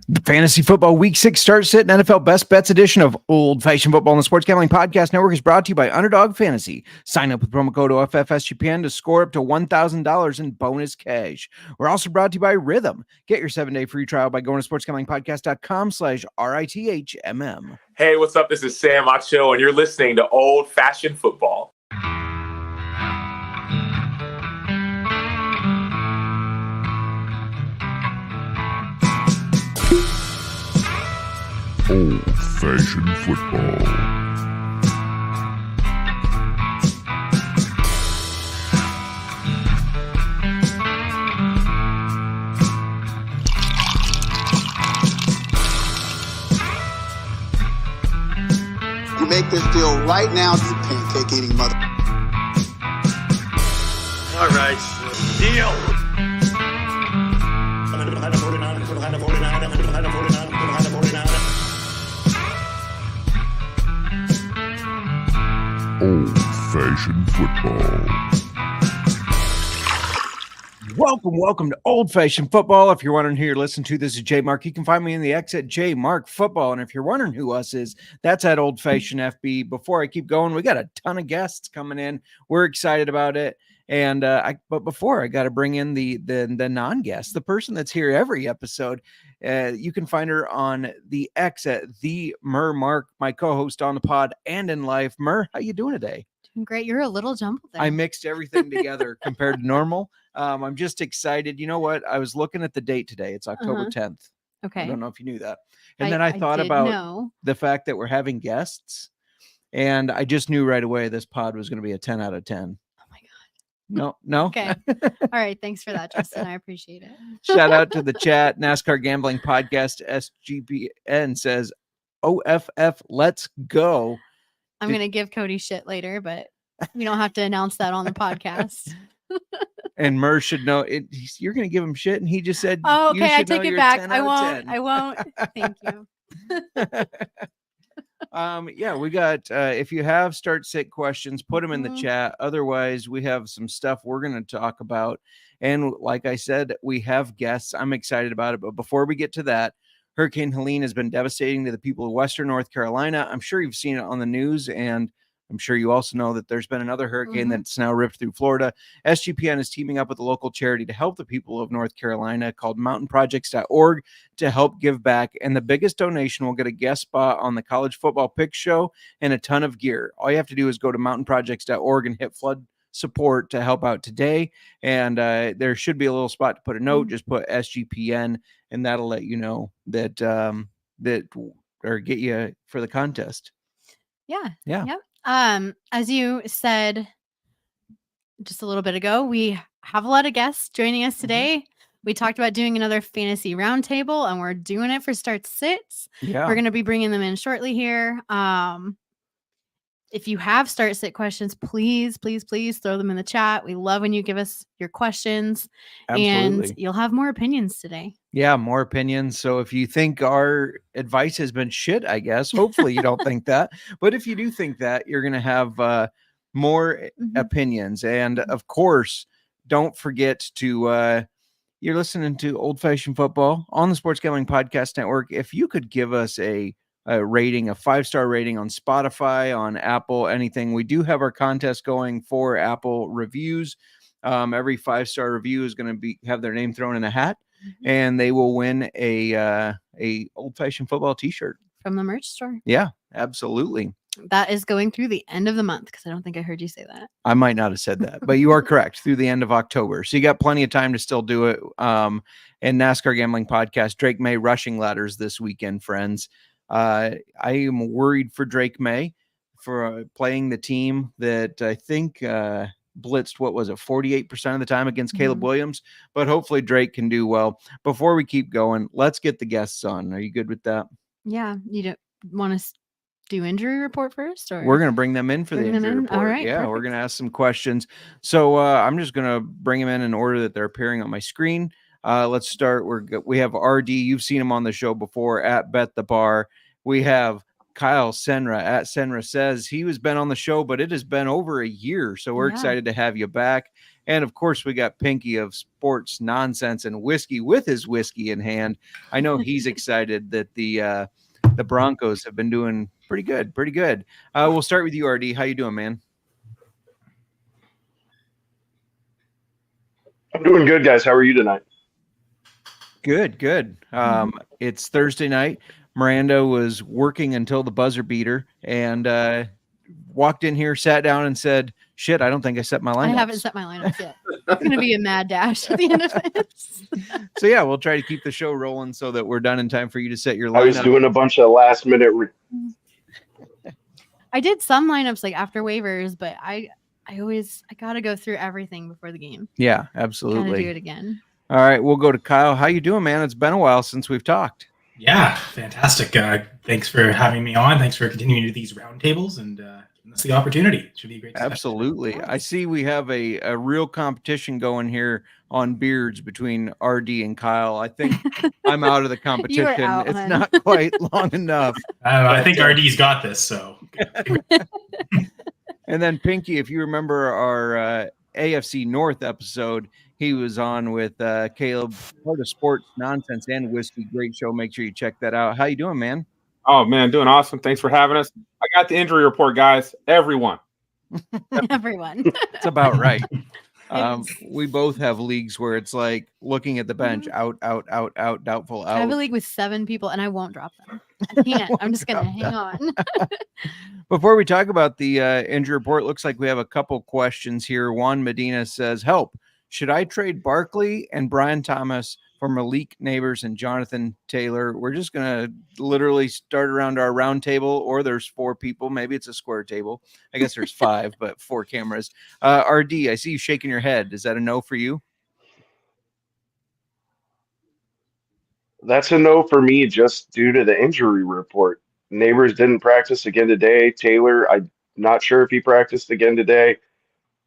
The Fantasy Football Week 6 Start Sit and NFL Best Bets edition of Old Fashioned Football on the Sports Gambling Podcast Network is brought to you by Underdog Fantasy. Sign up with promo code OFFSGPN to score up to $1,000 in bonus cash. We're also brought to you by Rhythm. Get your 7-day free trial by going to sportsgamblingpodcast.com/RITHMM. Hey, what's up? This is Sam Acho, and you're listening to Old Fashioned Football. Old-fashioned football. You make this deal right now, you pancake-eating mother. All right, deal. Old-fashioned football. Welcome to Old Fashioned Football. If you're wondering who you're listening to, this is J Mark. You can find me in the X at J Mark Football. And if you're wondering who us is, that's at Old Fashioned FB. Before I keep going, we got a ton of guests coming in. We're excited about it. And but before I got to bring in the non-guest, the person that's here every episode. You can find her on the X at the Mur Mark, my co-host on the pod and in life. Mur, how you doing today? Doing great. You're a little jumbled there. I mixed everything together compared to normal. I'm just excited. You know what? I was looking at the date today. It's October 10th. Okay. I don't know if you knew that. And then I thought about the fact that we're having guests, and I just knew right away this pod was going to be a 10 out of 10. No. Okay. All right. Thanks for that, Justin. I appreciate it. Shout out to the chat. NASCAR Gambling Podcast SGPN says, OFF, let's go. I'm going to give Cody shit later, but we don't have to announce that on the podcast. And Mur should know it. You're going to give him shit. And he just said, oh, okay. I take it back. I won't. Thank you. Yeah, we got if you have start sit questions, put them in the chat. Otherwise, we have some stuff we're going to talk about. And like I said, we have guests. I'm excited about it. But before we get to that, Hurricane Helene has been devastating to the people of Western North Carolina. I'm sure you've seen it on the news, and I'm sure you also know that there's been another hurricane that's now ripped through Florida. SGPN is teaming up with a local charity to help the people of North Carolina called mountainprojects.org to help give back. And the biggest donation will get a guest spot on the College Football Pick Show and a ton of gear. All you have to do is go to mountainprojects.org and hit flood support to help out today. And there should be a little spot to put a note. Just put SGPN, and that'll let you know that or get you for the contest. Yeah. Yeah. As you said just a little bit ago, we have a lot of guests joining us today. We talked about doing another fantasy roundtable, and we're doing it for start sits. Yeah. We're going to be bringing them in shortly here. If you have start sit questions, please throw them in the chat. We love when you give us your questions. Absolutely. And you'll have more opinions today. Yeah, more opinions. So if you think our advice has been shit, I guess, hopefully you don't think that. But if you do think that, you're going to have more opinions. And of course, don't forget to, you're listening to Old Fashioned Football on the Sports Gambling Podcast Network. If you could give us a rating, a 5-star rating on Spotify, on Apple, anything. We do have our contest going for Apple reviews. Every 5-star review is going to have their name thrown in a hat, and they will win a Old Fashioned Football t-shirt from the merch store. Yeah, absolutely. That is going through the end of the month, because I don't think I heard you say that. I might not have said that, but you are correct, through the end of October. So you got plenty of time to still do it. And NASCAR Gambling Podcast, Drake May rushing ladders this weekend, friends. I am worried for Drake May for playing the team that I think blitzed, 48% of the time against Caleb Williams, but hopefully Drake can do well. Before we keep going, let's get the guests on. Are you good with that? Yeah. You don't want to do injury report first, or we're going to bring them in for the injury report. All right. Yeah. Perfect. We're going to ask some questions. So I'm just going to bring them in order that they're appearing on my screen. Let's start. We have RD. You've seen him on the show before at Bet the Bar. We have Kyle Senra at Senra Says. He has been on the show, but it has been over a year. So we're excited to have you back. And of course, we got Pinky of Sports Nonsense and Whiskey with his whiskey in hand. I know he's excited that the Broncos have been doing pretty good. We'll start with you, RD. How you doing, man? I'm doing good, guys. How are you tonight? Good. It's Thursday night. Miranda was working until the buzzer beater and walked in here, sat down, and said, "Shit, I don't think I set my lineups." I haven't set my lineups yet. It's going to be a mad dash at the end of this. So yeah, we'll try to keep the show rolling so that we're done in time for you to set your lineup. I was doing a bunch of last minute. I did some lineups like after waivers, but I got to go through everything before the game. Yeah, Got to absolutely. do it again. All right, we'll go to Kyle. How you doing, man? It's been a while since we've talked. Yeah, fantastic. Thanks for having me on. Thanks for continuing to do these roundtables and giving us the opportunity. It should be a great discussion. Absolutely. I see we have a real competition going here on beards between RD and Kyle. I think I'm out of the competition. out, It's hun. not quite long enough. I think RD's got this, so. And then Pinky, if you remember our AFC North episode, he was on with Caleb, part of Sports Nonsense and Whiskey. Great show. Make sure you check that out. How you doing, man? Oh, man, doing awesome. Thanks for having us. I got the injury report, guys. Everyone. Everyone. It's about right. We both have leagues where it's like looking at the bench, out, doubtful, out. I have a league with 7 people, and I won't drop them. I can't. I'm just going to hang on. Before we talk about the injury report, looks like we have a couple questions here. Juan Medina says, help. Should I trade Barkley and Brian Thomas for Malik Nabers and Jonathan Taylor? We're just going to literally start around our round table, or there's 4 people. Maybe it's a square table. I guess there's 5, but 4 cameras. RD, I see you shaking your head. Is that a no for you? That's a no for me just due to the injury report. Nabers didn't practice again today. Taylor, I'm not sure if he practiced again today.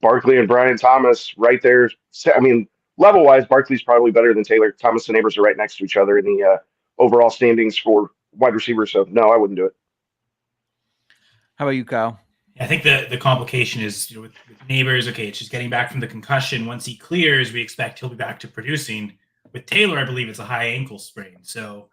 Barkley and Brian Thomas right there. I mean, level-wise, Barkley's probably better than Taylor. Thomas and Nabers are right next to each other in the overall standings for wide receivers. So, no, I wouldn't do it. How about you, Kyle? I think the complication is with Nabers, okay, it's just getting back from the concussion. Once he clears, we expect he'll be back to producing. With Taylor, I believe it's a high ankle sprain. So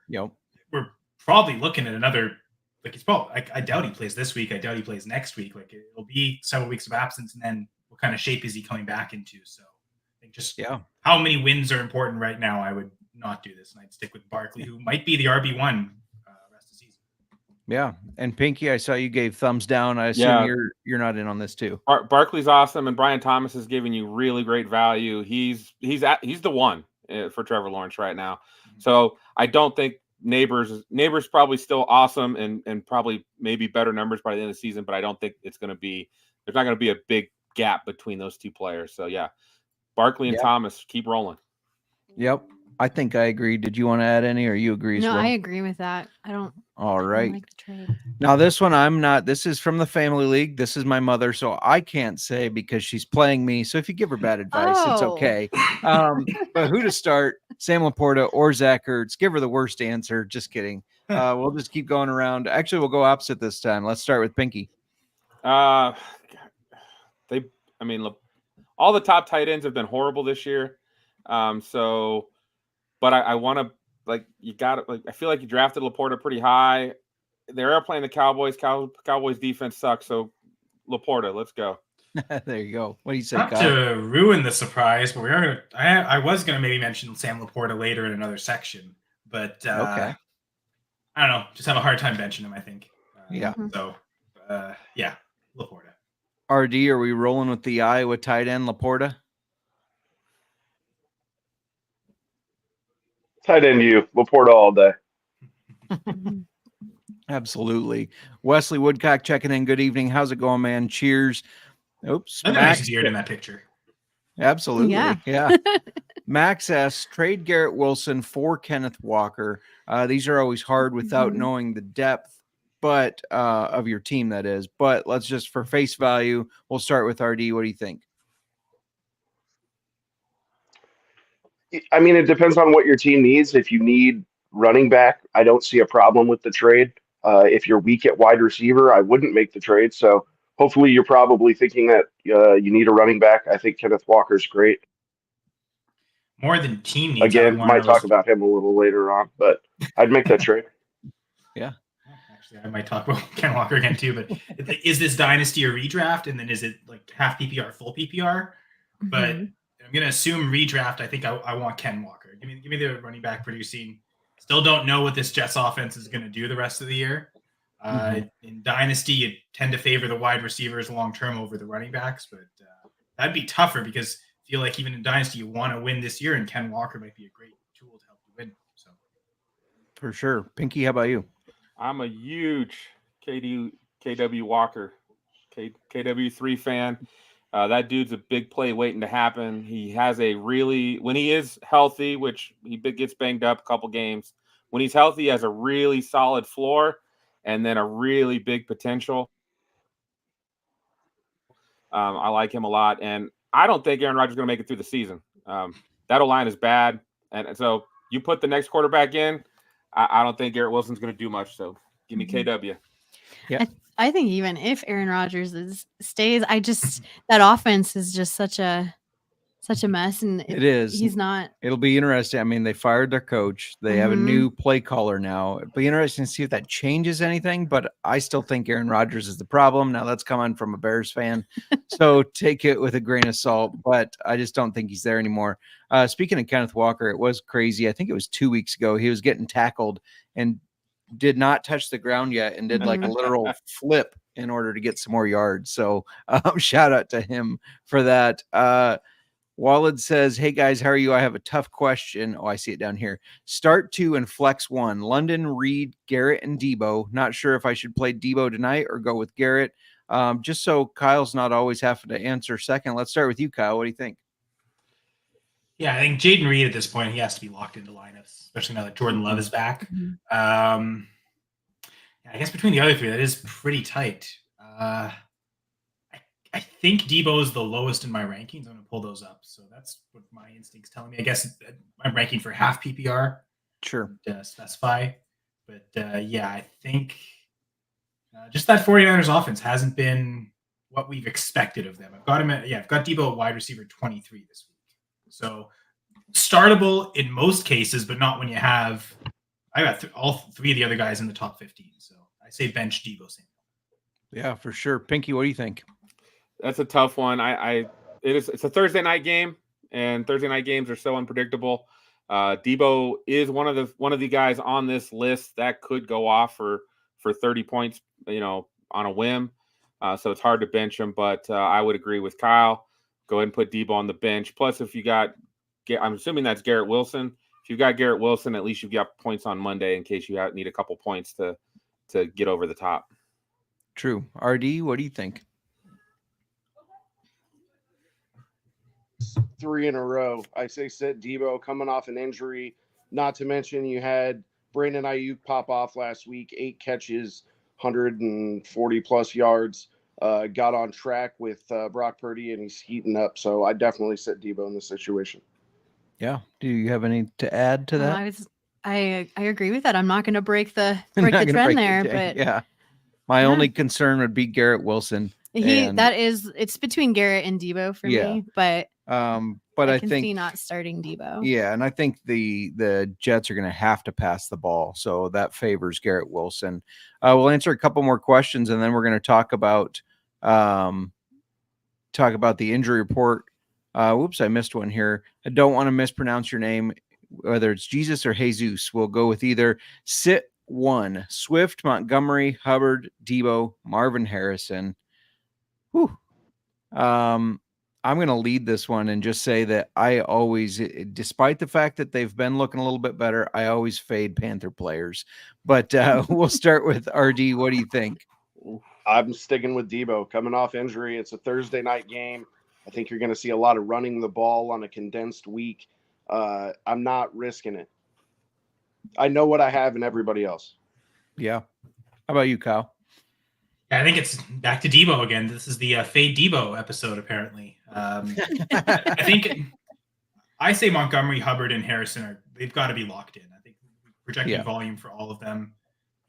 we're probably looking at another – like he's probably – I doubt he plays this week. I doubt he plays next week. Like it'll be several weeks of absence, and then what kind of shape is he coming back into? So I think just how many wins are important right now, I would not do this. And I'd stick with Barkley, who might be the RB1 rest of the season. Yeah. And Pinky, I saw you gave thumbs down. I assume you're not in on this too. Barkley's awesome, and Brian Thomas is giving you really great value. He's the one for Trevor Lawrence right now. So I don't think Nabers probably still awesome and probably maybe better numbers by the end of the season, but I don't think there's not going to be a big gap between those 2 players. So yeah, Barkley and Thomas, keep rolling. Yep. I think I agree. Did you want to add any, or you agree as well? No, I agree with that. All right. I don't like the trade. Now this one, I'm not. This is from the family league. This is my mother, so I can't say because she's playing me. So if you give her bad advice, it's okay. But who to start? Sam Laporta or Zach Ertz? Give her the worst answer. Just kidding. We'll just keep going around. Actually, we'll go opposite this time. Let's start with Pinky. All the top tight ends have been horrible this year. But I want to, I feel like you drafted Laporta pretty high. They are playing the Cowboys. Cowboys defense sucks. So Laporta, let's go. There you go. What do you say, Not Kyle? to ruin the surprise, but I was going to maybe mention Sam Laporta later in another section, but okay. I don't know. Just have a hard time benching him, I think. So, Laporta. RD, are we rolling with the Iowa tight end Laporta? Tight end Laporta all day. Absolutely. Wesley Woodcock checking in. Good evening. How's it going, man? Cheers. Oops. That's nice beard in that picture. Absolutely. Yeah. Max S, trade Garrett Wilson for Kenneth Walker. These are always hard without knowing the depth, but of your team, that is. But let's just, for face value, we'll start with RD. What do you think? I mean, it depends on what your team needs. If you need running back, I don't see a problem with the trade. If you're weak at wide receiver, I wouldn't make the trade. So hopefully you're probably thinking that you need a running back. I think Kenneth Walker's great. More than team needs. Again, might talk about him a little later on, but I'd make that trade. Yeah. Actually, I might talk about Ken Walker again too, but is this dynasty or redraft? And then is it like half PPR, full PPR? But I'm going to assume redraft. I think I want Ken Walker. Give me the running back producing. Still don't know what this Jets offense is going to do the rest of the year. In dynasty, you tend to favor the wide receivers long term over the running backs, but that'd be tougher because I feel like even in dynasty, you want to win this year, and Ken Walker might be a great tool to help you win. So, for sure, Pinky, how about you? I'm a huge KW Walker, KW3 fan. That dude's a big play waiting to happen. He has when he is healthy, which he gets banged up a couple games, when he's healthy, he has a really solid floor and then a really big potential. I like him a lot. And I don't think Aaron Rodgers is going to make it through the season. That O-line is bad. And so you put the next quarterback in, I don't think Garrett Wilson's going to do much. So give me KW. Yeah. I think even if Aaron Rodgers stays, that offense is just such a mess, and it is. He's not. It'll be interesting. I mean, they fired their coach. They have a new play caller now. It'll be interesting to see if that changes anything. But I still think Aaron Rodgers is the problem. Now that's coming from a Bears fan, so take it with a grain of salt. But I just don't think he's there anymore. Speaking of Kenneth Walker, it was crazy. I think it was 2 weeks ago. He was getting tackled and did not touch the ground yet and did like a literal flip in order to get some more yards. So shout out to him for that. Walid says, hey guys, how are you? I have a tough question. Oh, I see it down here. Start 2 and flex 1. London, Reed, Garrett, and Debo. Not sure if I should play Debo tonight or go with Garrett. Just so Kyle's not always having to answer second. Let's start with you, Kyle. What do you think? Yeah, I think Jaden Reed at this point, he has to be locked into lineups, especially now that Jordan Love is back. I guess between the other three, that is pretty tight. I think Debo is the lowest in my rankings. I'm going to pull those up. So that's what my instinct's telling me. I guess I'm ranking for half PPR. Sure. To specify. But I think just that 49ers offense hasn't been what we've expected of them. I've got Debo at wide receiver 23 this week. So startable in most cases, but not when I got all three of the other guys in the top 15. So I say bench Debo Samuel. Yeah, for sure. Pinky, what do you think? That's a tough one. It's a Thursday night game, and Thursday night games are so unpredictable. Debo is one of the guys on this list that could go off for 30 points, on a whim. So it's hard to bench him, but I would agree with Kyle. Go ahead and put Debo on the bench. Plus, if you got, I'm assuming that's Garrett Wilson. If you've got Garrett Wilson, at least you've got points on Monday in case you need a couple points to get over the top. True. RD, what do you think? 3 in a row. I say sit Debo coming off an injury. Not to mention you had Brandon Ayuk pop off last week, 8 catches, 140 plus yards. Got on track with Brock Purdy, and he's heating up. So I definitely sit Debo in this situation. Yeah. Do you have any to add to that? I agree with that. I'm not going to break the trend there, but yeah. My only concern would be Garrett Wilson. It's between Garrett and Debo for me, but I can see not starting Debo. Yeah, and I think the Jets are going to have to pass the ball, so that favors Garrett Wilson. We'll answer a couple more questions, and then we're going to talk about the injury report. Whoops, I missed one here. I don't want to mispronounce your name, whether it's Jesus or Jesus. We'll go with either. Sit 1, Swift, Montgomery, Hubbard, Debo, Marvin Harrison. Whew. I'm going to lead this one and just say that I always, despite the fact that they've been looking a little bit better, I always fade Panther players. But we'll start with RD. What do you think? I'm sticking with Debo. Coming off injury, it's a Thursday night game. I think you're going to see a lot of running the ball on a condensed week. I'm not risking it. I know what I have in everybody else. Yeah. How about you, Kyle? I think it's back to Debo again. This is the Fade Debo episode, apparently. I think I say Montgomery, Hubbard, and Harrison they've got to be locked in. I think projecting volume for all of them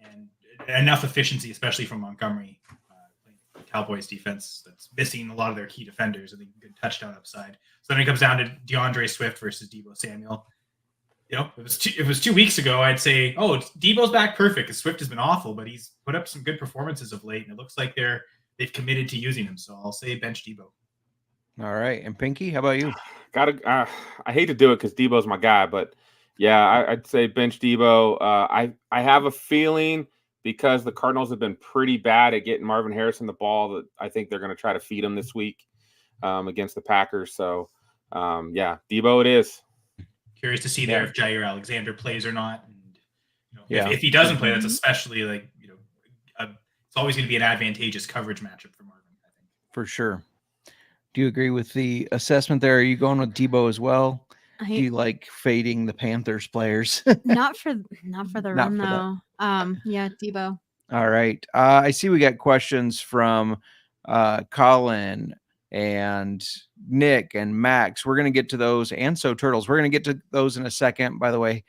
and enough efficiency, especially from Montgomery. Cowboys defense that's missing a lot of their key defenders. I think good touchdown upside. So then it comes down to DeAndre Swift versus Deebo Samuel. It was 2 weeks ago, I'd say, oh, Deebo's back perfect because Swift has been awful, but he's put up some good performances of late, and it looks like they've committed to using him. So I'll say bench Deebo. All right. And Pinky, how about you? I hate to do it because Debo's my guy, but yeah, I'd say bench Debo. I have a feeling because the Cardinals have been pretty bad at getting Marvin Harrison the ball that I think they're going to try to feed him this week against the Packers. So, yeah, Debo it is. Curious to see there if Jair Alexander plays or not. And, if he doesn't play, that's especially it's always going to be an advantageous coverage matchup for Marvin, I think. For sure. Do you agree with the assessment there? Are you going with Deebo as well? Do you like fading the Panthers players? not for the run though. Yeah, Deebo. All right. I see we got questions from Colin and Nick and Max. We're going to get to those, and So Turtles. We're going to get to those in a second. By the way,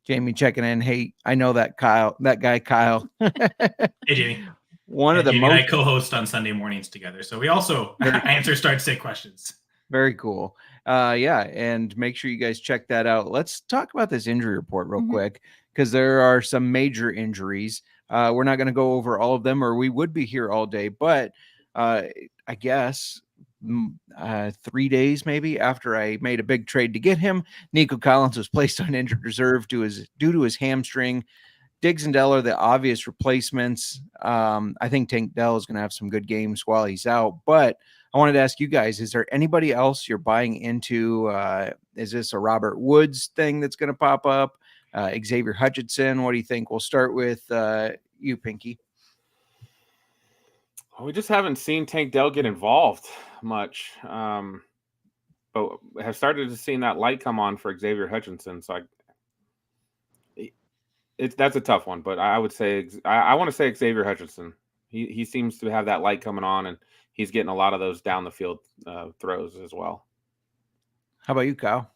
Jamie checking in. Hey, I know that guy Kyle. Hey, Jamie. One of the Jamie most and I co-host on Sunday mornings together, so we also answer start sit questions. Very cool. And make sure you guys check that out. Let's talk about this injury report real quick because there are some major injuries. We're not going to go over all of them, or we would be here all day. But I guess 3 days maybe after I made a big trade to get him, Nico Collins was placed on injured reserve due to his hamstring. Diggs and Dell are the obvious replacements. I think Tank Dell is going to have some good games while he's out. But I wanted to ask you guys, is there anybody else you're buying into? Is this a Robert Woods thing that's going to pop up? Xavier Hutchinson, what do you think? We'll start with you, Pinky. We just haven't seen Tank Dell get involved much, but have started to see that light come on for Xavier Hutchinson. So that's a tough one, but I would say I want to say Xavier Hutchinson. He seems to have that light coming on, and he's getting a lot of those down the field throws as well. How about you, Kyle?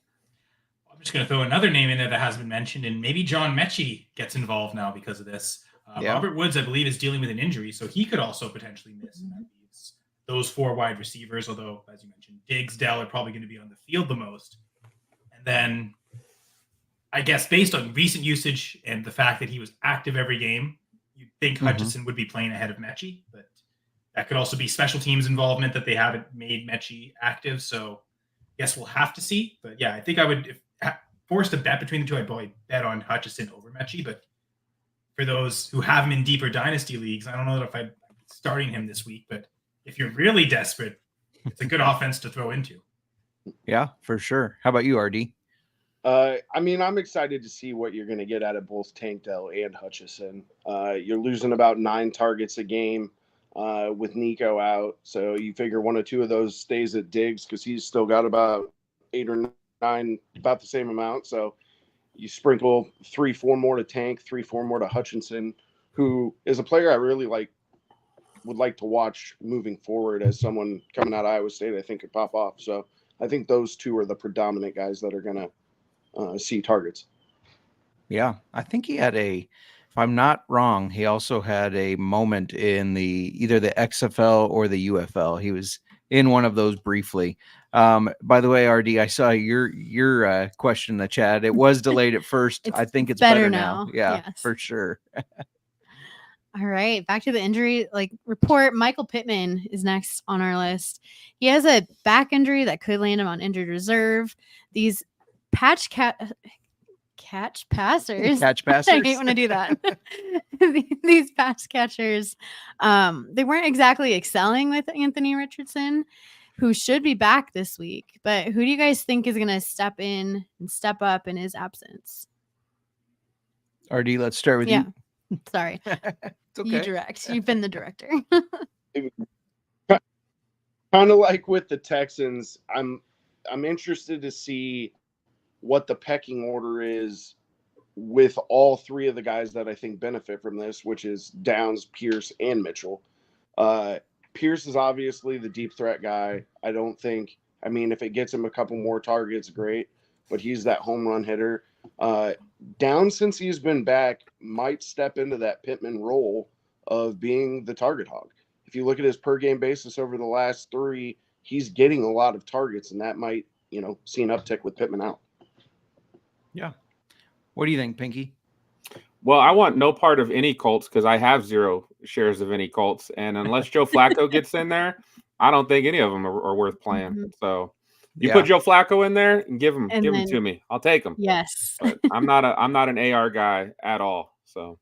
I'm just going to throw another name in there that has been mentioned, and maybe John Mechie gets involved now because of this. Robert Woods, I believe, is dealing with an injury, so he could also potentially miss. And that leaves those 4 wide receivers, although, as you mentioned, Diggs, Dell are probably going to be on the field the most. And then I guess based on recent usage and the fact that he was active every game, you'd think Hutchinson would be playing ahead of Mechie, but that could also be special teams involvement that they haven't made Mechie active. So I guess we'll have to see. But yeah, I think I would, if forced to bet between the two, I'd probably bet on Hutchinson over Mechie. But for those who have him in deeper dynasty leagues, I don't know if I'm starting him this week, but if you're really desperate, it's a good offense to throw into. Yeah, for sure. How about you, RD? I'm excited to see what you're going to get out of both Tank Dell and Hutchinson. You're losing about 9 targets a game with Nico out. So you figure 1 or 2 of those stays at Diggs because he's still got about 8 or 9, about the same amount. So you sprinkle 3-4 more to Tank, 3-4 more to Hutchinson, who is a player I really would like to watch moving forward as someone coming out of Iowa State I think could pop off. So I think those 2 are the predominant guys that are going to see targets. Yeah, I think he had if I'm not wrong, he also had a moment in either the XFL or the UFL. He was in one of those briefly. By the way, RD, I saw your question in the chat. It was delayed at first. I think it's better now. Yeah, yes. For sure. All right, back to the injury report. Michael Pittman is next on our list. He has a back injury that could land him on injured reserve. These catch passers. I hate when I do that. These pass catchers, they weren't exactly excelling with Anthony Richardson, who should be back this week. But who do you guys think is going to step in and step up in his absence? RD, let's start with you. Sorry. It's okay. You direct. You've been the director. Kind of like with the Texans, I'm interested to see what the pecking order is with all 3 of the guys that I think benefit from this, which is Downs, Pierce, and Mitchell. Pierce is obviously the deep threat guy. If it gets him a couple more targets, great, but he's that home run hitter. Downs, since he's been back, might step into that Pittman role of being the target hog. if you look at his per game basis over the last 3, he's getting a lot of targets, and that might, see an uptick with Pittman out. Yeah. What do you think, Pinky? Well, I want no part of any Colts because I have 0 shares of any Colts. And unless Joe Flacco gets in there, I don't think any of them are worth playing. Mm-hmm. So you put Joe Flacco in there and give him to me. I'll take him. Yes. But I'm not an AR guy at all. So.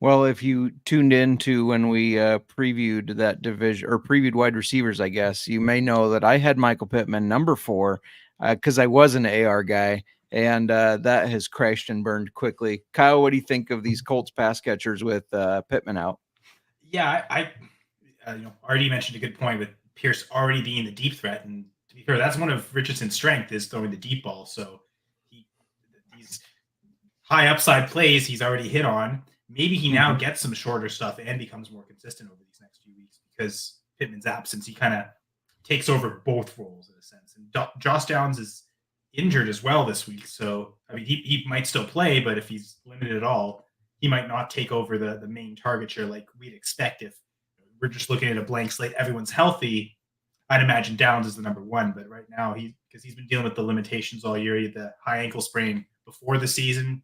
Well, if you tuned in to when we previewed that division or previewed wide receivers, I guess you may know that I had Michael Pittman number 4 because I was an AR guy, and that has crashed and burned quickly. Kyle, what do you think of these Colts pass catchers with Pittman out? Yeah, I already mentioned a good point with Pierce already being the deep threat, and to be fair, that's one of Richardson's strength is throwing the deep ball. So these high upside plays he's already hit on. Maybe he now gets some shorter stuff and becomes more consistent over these next few weeks because Pittman's absence, he kind of takes over both roles in a sense. And Josh Downs is injured as well this week. So, I mean, he might still play, but if he's limited at all, he might not take over the main target share like we'd expect if we're just looking at a blank slate, everyone's healthy. I'd imagine Downs is the number 1, but right now because he's been dealing with the limitations all year. He had the high ankle sprain before the season.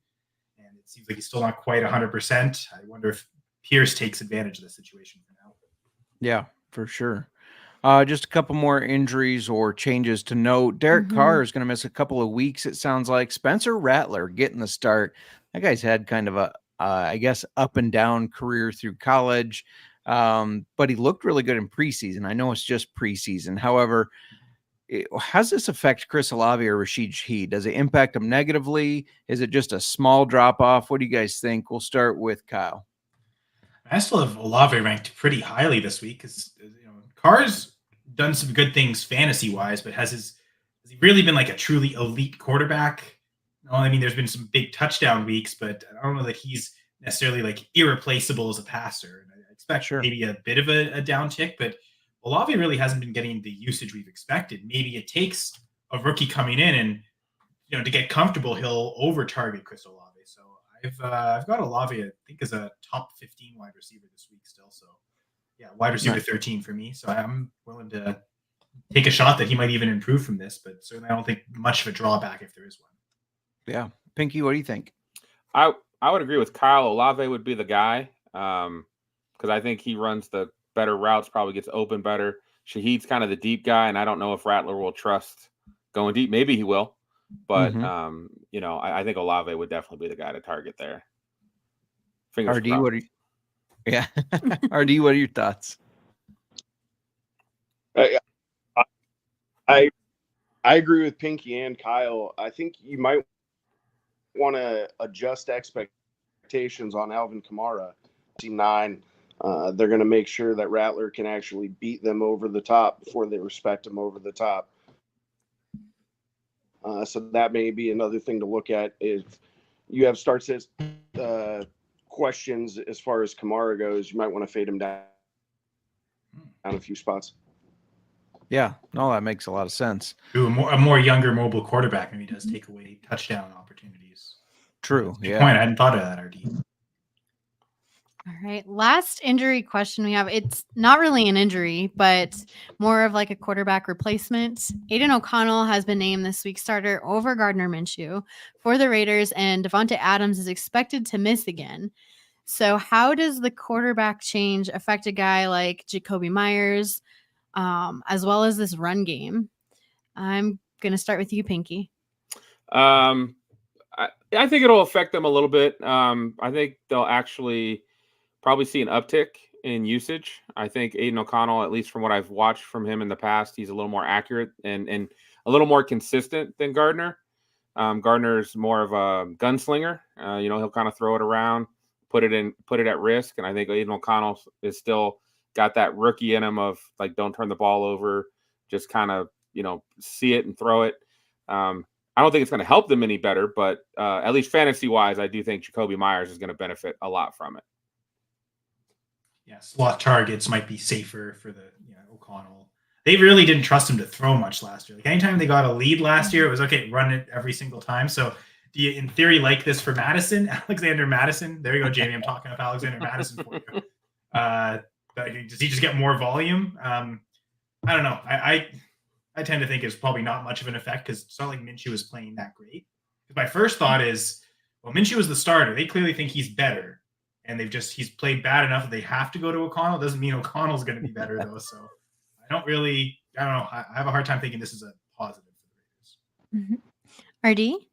Seems like he's still not quite 100%. I wonder if Pierce takes advantage of the situation for now. Yeah, for sure. Just a couple more injuries or changes to note. Derek Carr is going to miss a couple of weeks, it sounds like. Spencer Rattler getting the start. That guy's had kind of a, I guess, up and down career through college, but he looked really good in preseason. I know it's just preseason. However, how does this affect Chris Olave or Rashid Shaheed? Does it impact them negatively? Is it just a small drop off? What do you guys think? We'll start with Kyle. I still have Olave ranked pretty highly this week because Carr's done some good things fantasy wise, but has he really been like a truly elite quarterback? No, I mean there's been some big touchdown weeks, but I don't know that he's necessarily like irreplaceable as a passer. And I expect maybe a bit of a downtick, but Olave really hasn't been getting the usage we've expected. Maybe it takes a rookie coming in and, to get comfortable, he'll over-target Chris Olave. So I've got Olave, I think, as a top 15 wide receiver this week still. So, yeah, wide receiver 13 for me. So I'm willing to take a shot that he might even improve from this, but certainly I don't think much of a drawback if there is one. Yeah. Pinky, what do you think? I would agree with Kyle. Olave would be the guy because I think he runs the better routes, probably gets open better. Shaheed's kind of the deep guy, and I don't know if Rattler will trust going deep. Maybe he will, but I think Olave would definitely be the guy to target there. Fingers RD, crossed. what are you? Yeah, RD, what are your thoughts? I agree with Pinky and Kyle. I think you might want to adjust expectations on Alvin Kamara. 9. They're going to make sure that Rattler can actually beat them over the top before they respect him over the top. So that may be another thing to look at if you have starts questions as far as Kamara goes. You might want to fade him down a few spots. Yeah, no, that makes a lot of sense. A more younger mobile quarterback maybe does take away touchdown opportunities. True. Good point. I hadn't thought of that, RD. All right. Last injury question we have. It's not really an injury, but more of like a quarterback replacement. Aiden O'Connell has been named this week's starter over Gardner Minshew for the Raiders, and Devontae Adams is expected to miss again. So how does the quarterback change affect a guy like Jacoby Myers, as well as this run game? I'm going to start with you, Pinky. I think it'll affect them a little bit. I think they'll actually probably see an uptick in usage. I think Aiden O'Connell, at least from what I've watched from him in the past, he's a little more accurate and a little more consistent than Gardner. Gardner's more of a gunslinger. He'll kind of throw it around, put it at risk. And I think Aiden O'Connell is still got that rookie in him of like, don't turn the ball over, just kind of, see it and throw it. I don't think it's going to help them any better, but at least fantasy wise, I do think Jacoby Myers is going to benefit a lot from it. Yeah, slot targets might be safer for the O'Connell. They really didn't trust him to throw much last year. Like anytime they got a lead last year, it was okay, run it every single time. So do you, in theory, like this for Madison, Alexander Madison? There you go, Jamie. I'm talking about Alexander Madison for you. Does he just get more volume? I don't know. I tend to think it's probably not much of an effect because it's not like Minshew was playing that great. My first thought is, well, Minshew was the starter. They clearly think he's better, and he's played bad enough that they have to go to O'Connell. Doesn't mean O'Connell's going to be better though. So I don't know. I have a hard time thinking this is a positive for the Raiders. RD?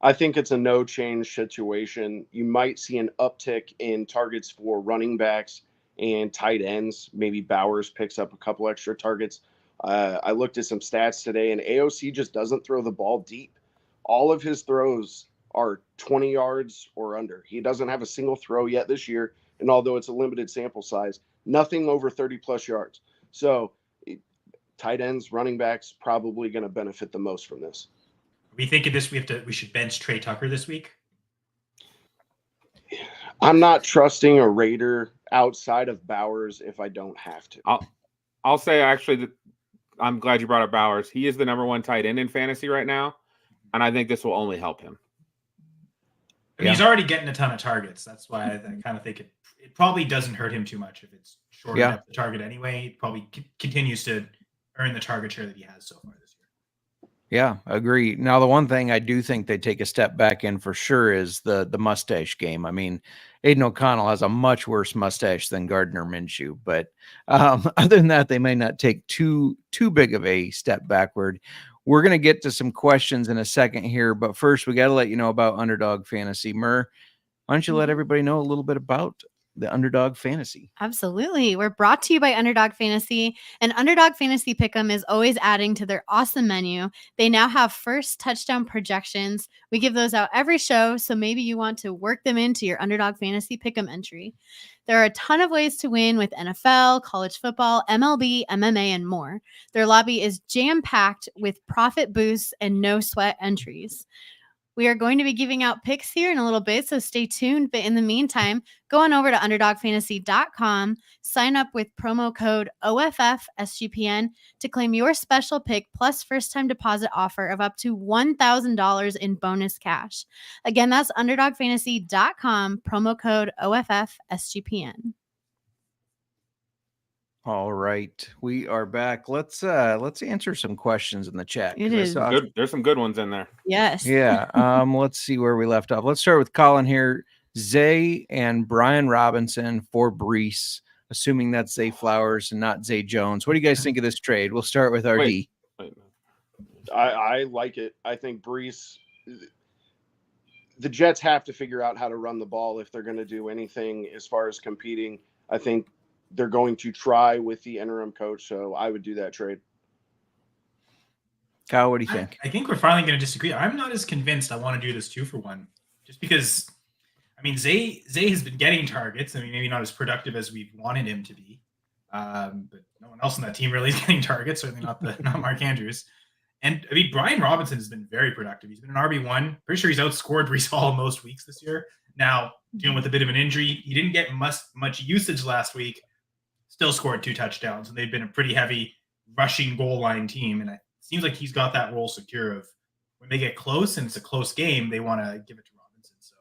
I think it's a no change situation. You might see an uptick in targets for running backs and tight ends. Maybe Bowers picks up a couple extra targets. I looked at some stats today, and AOC just doesn't throw the ball deep. All of his throws are 20 yards or under. He doesn't have a single throw yet this year, and although it's a limited sample size, nothing over 30-plus yards. So tight ends, running backs, probably going to benefit the most from this. We think of this. We should bench Trey Tucker this week. I'm not trusting a Raider outside of Bowers if I don't have to. I'll say actually that I'm glad you brought up Bowers. He is the number 1 tight end in fantasy right now, and I think this will only help him. He's already getting a ton of targets. That's why I kind of think it probably doesn't hurt him too much if it's shorting up the target anyway. It probably continues to earn the target share that he has so far this year. Yeah, agree. Now, the one thing I do think they take a step back in for sure is the mustache game. I mean, Aiden O'Connell has a much worse mustache than Gardner Minshew, but other than that, they may not take too big of a step backward. We're going to get to some questions in a second here, but first we got to let you know about Underdog Fantasy. Mur, why don't you let everybody know a little bit about the Underdog Fantasy? Absolutely. We're brought to you by Underdog Fantasy, and Underdog Fantasy Pick'em is always adding to their awesome menu. They now have first touchdown projections. We give those out every show, so maybe you want to work them into your Underdog Fantasy Pick'em entry. There are a ton of ways to win with NFL, college football, MLB, MMA, and more. Their lobby is jam-packed with profit boosts and no sweat entries. We are going to be giving out picks here in a little bit, so stay tuned. But in the meantime, go on over to UnderdogFantasy.com, sign up with promo code OFFSGPN to claim your special pick plus first-time deposit offer of up to $1,000 in bonus cash. Again, that's UnderdogFantasy.com, promo code OFFSGPN. All right, we are back. Let's answer some questions in the chat. There's some good ones in there. Yes. Yeah. Let's see where we left off. Let's start with Colin here. Zay and Brian Robinson for Breece, assuming that's Zay Flowers and not Zay Jones. What do you guys think of this trade? We'll start with RD. Wait. I like it. I think Breece, the Jets have to figure out how to run the ball if they're going to do anything as far as competing. I think they're going to try with the interim coach, so I would do that trade. Kyle, what do you think? I think we're finally going to disagree. I'm not as convinced I want to do this 2-for-1, just because, I mean, Zay has been getting targets. I mean, maybe not as productive as we wanted him to be, but no one else on that team really is getting targets. Certainly not Mark Andrews. And I mean, Brian Robinson has been very productive. He's been an RB1. Pretty sure he's outscored Breece Hall most weeks this year. Now, dealing with a bit of an injury, he didn't get much usage last week. Still scored 2 touchdowns, and they've been a pretty heavy rushing goal line team. And it seems like he's got that role secure of when they get close and it's a close game, they want to give it to Robinson. So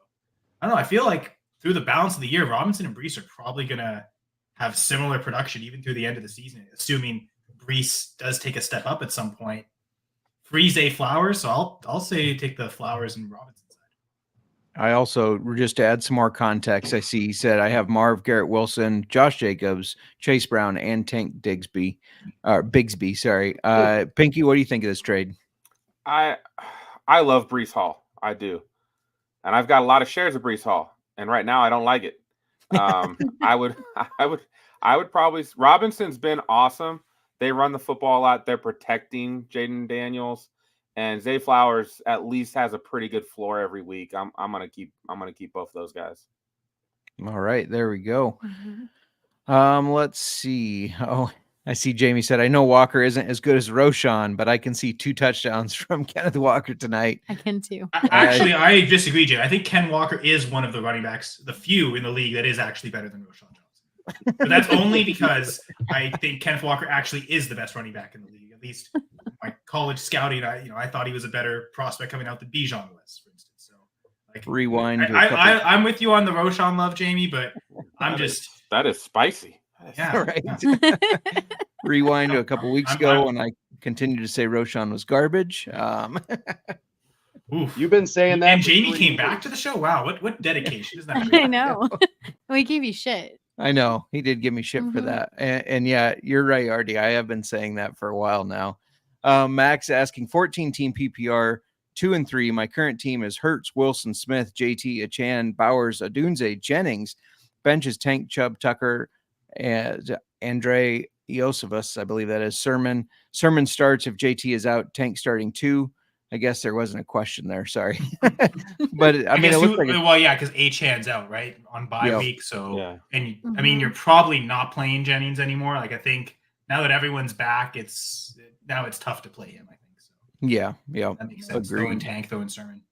I don't know. I feel like through the balance of the year, Robinson and Breece are probably going to have similar production even through the end of the season, assuming Breece does take a step up at some point. Free Zay Flowers, so I'll say take the Flowers and Robinson. I also, just to add some more context, I see he said, I have Marv, Garrett Wilson, Josh Jacobs, Chase Brown, and Tank Bigsby. Sorry. Pinky, what do you think of this trade? I love Breece Hall. I do. And I've got a lot of shares of Breece Hall. And right now I don't like it. I would probably, Robinson's been awesome. They run the football a lot. They're protecting Jaden Daniels. And Zay Flowers at least has a pretty good floor every week. I'm gonna keep both those guys. All right, there we go. Mm-hmm. Let's see. Oh, I see Jamie said, I know Walker isn't as good as Roshan, but I can see 2 touchdowns from Kenneth Walker tonight. I can too. Actually, I disagree, Jay. I think Ken Walker is one of the running backs, the few in the league that is actually better than Roshan Johnson. But that's only because I think Kenneth Walker actually is the best running back in the league. At least my college scouting, I thought he was a better prospect coming out than Bijan was, for instance. So, rewind. I'm with you on the Roshan love, Jamie, but I'm just that is spicy. Yeah, right. yeah. Rewind to a couple weeks I'm- ago, and I continued to say Roshan was garbage. Oof. You've been saying that. And for Jamie 3 came years. back to the show. Wow, what dedication is that? I know. We gave you shit. I know he did give me shit for Mhm. that, and yeah, you're right, Artie. I have been saying that for a while now. Max asking 14 team PPR 2 and 3. My current team is Hertz, Wilson, Smith, JT, Achan, Bowers, Adunze, Jennings. Benches Tank, Chubb, Tucker, and Andre Iosivas. I believe that is Sermon. Sermon starts if JT is out. Tank starting 2. I guess there wasn't a question there. Sorry, but I mean, it looks like well, yeah, because Achan's out, right, on bye Yeah. week. So, Yeah. and I mean, you're probably not playing Jennings anymore. Like, I think now that everyone's back, it's tough to play him. I think so. yeah, That makes sense. agreed. Throwing Tank, throwing Sermon.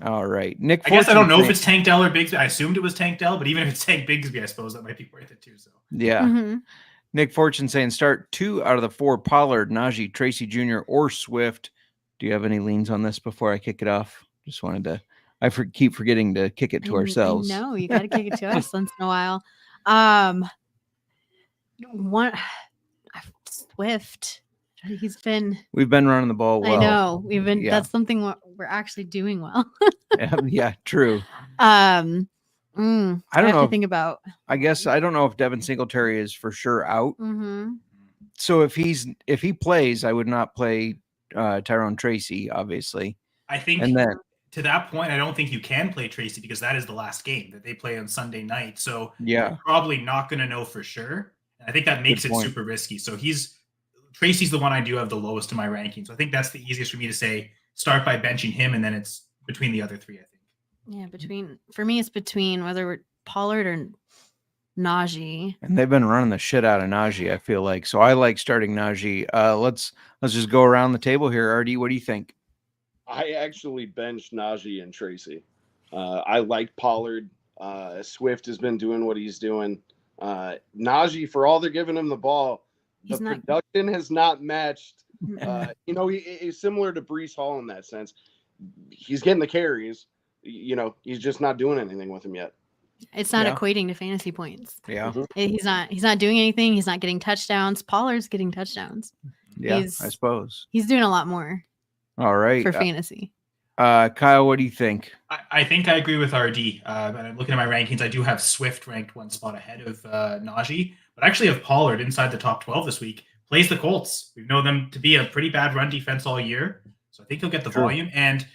All right, Nick. I guess I don't know if Fortune it's Tank Dell or Bigsby. I assumed it was Tank Dell, but even if it's Tank Bigsby, I suppose that might be worth it too. So yeah. Mhm. Nick Fortune saying start 2 out of the 4: Pollard, Najee, Tracy Jr., or Swift. Do you have any leans on this before I kick it off? Just wanted to. Keep forgetting to kick it to ourselves. No, you got to kick it to us once in a while. One Swift. We've been running the ball well. I know we've been. Yeah. That's something we're actually doing well. Yeah, true. I don't know. To think about. I guess I don't know if Devin Singletary is for sure out. Mm-hmm. So if he plays, I would not play Tyrone Tracy, obviously. I think, and then to that point, I don't think you can play Tracy because that is the last game that they play on Sunday night. So yeah, you're probably not going to know for sure. I think that makes it super risky. So Tracy's the one I do have the lowest in my ranking. So I think that's the easiest for me to say start by benching him, and then it's between the other 3. I think. Yeah, for me, it's between whether we're Pollard or Najee. And they've been running the shit out of Najee, I feel like. So I like starting Najee. Let's just go around the table here. Artie, what do you think? I actually benched Najee and Tracy. I like Pollard. Swift has been doing what he's doing. Najee, for all they're giving him the ball, production has not matched. He's similar to Breece Hall in that sense. He's getting the carries. He's just not doing anything with him yet. It's not equating to fantasy points. Yeah. He's not doing anything. He's not getting touchdowns. Pollard's getting touchdowns. Yeah, I suppose. He's doing a lot more. All right. For fantasy. Kyle, what do you think? I think I agree with RD. I'm looking at my rankings. I do have Swift ranked 1 spot ahead of Najee, but I actually have Pollard inside the top 12 this week. Plays the Colts. We know them to be a pretty bad run defense all year. So I think he'll get the volume. And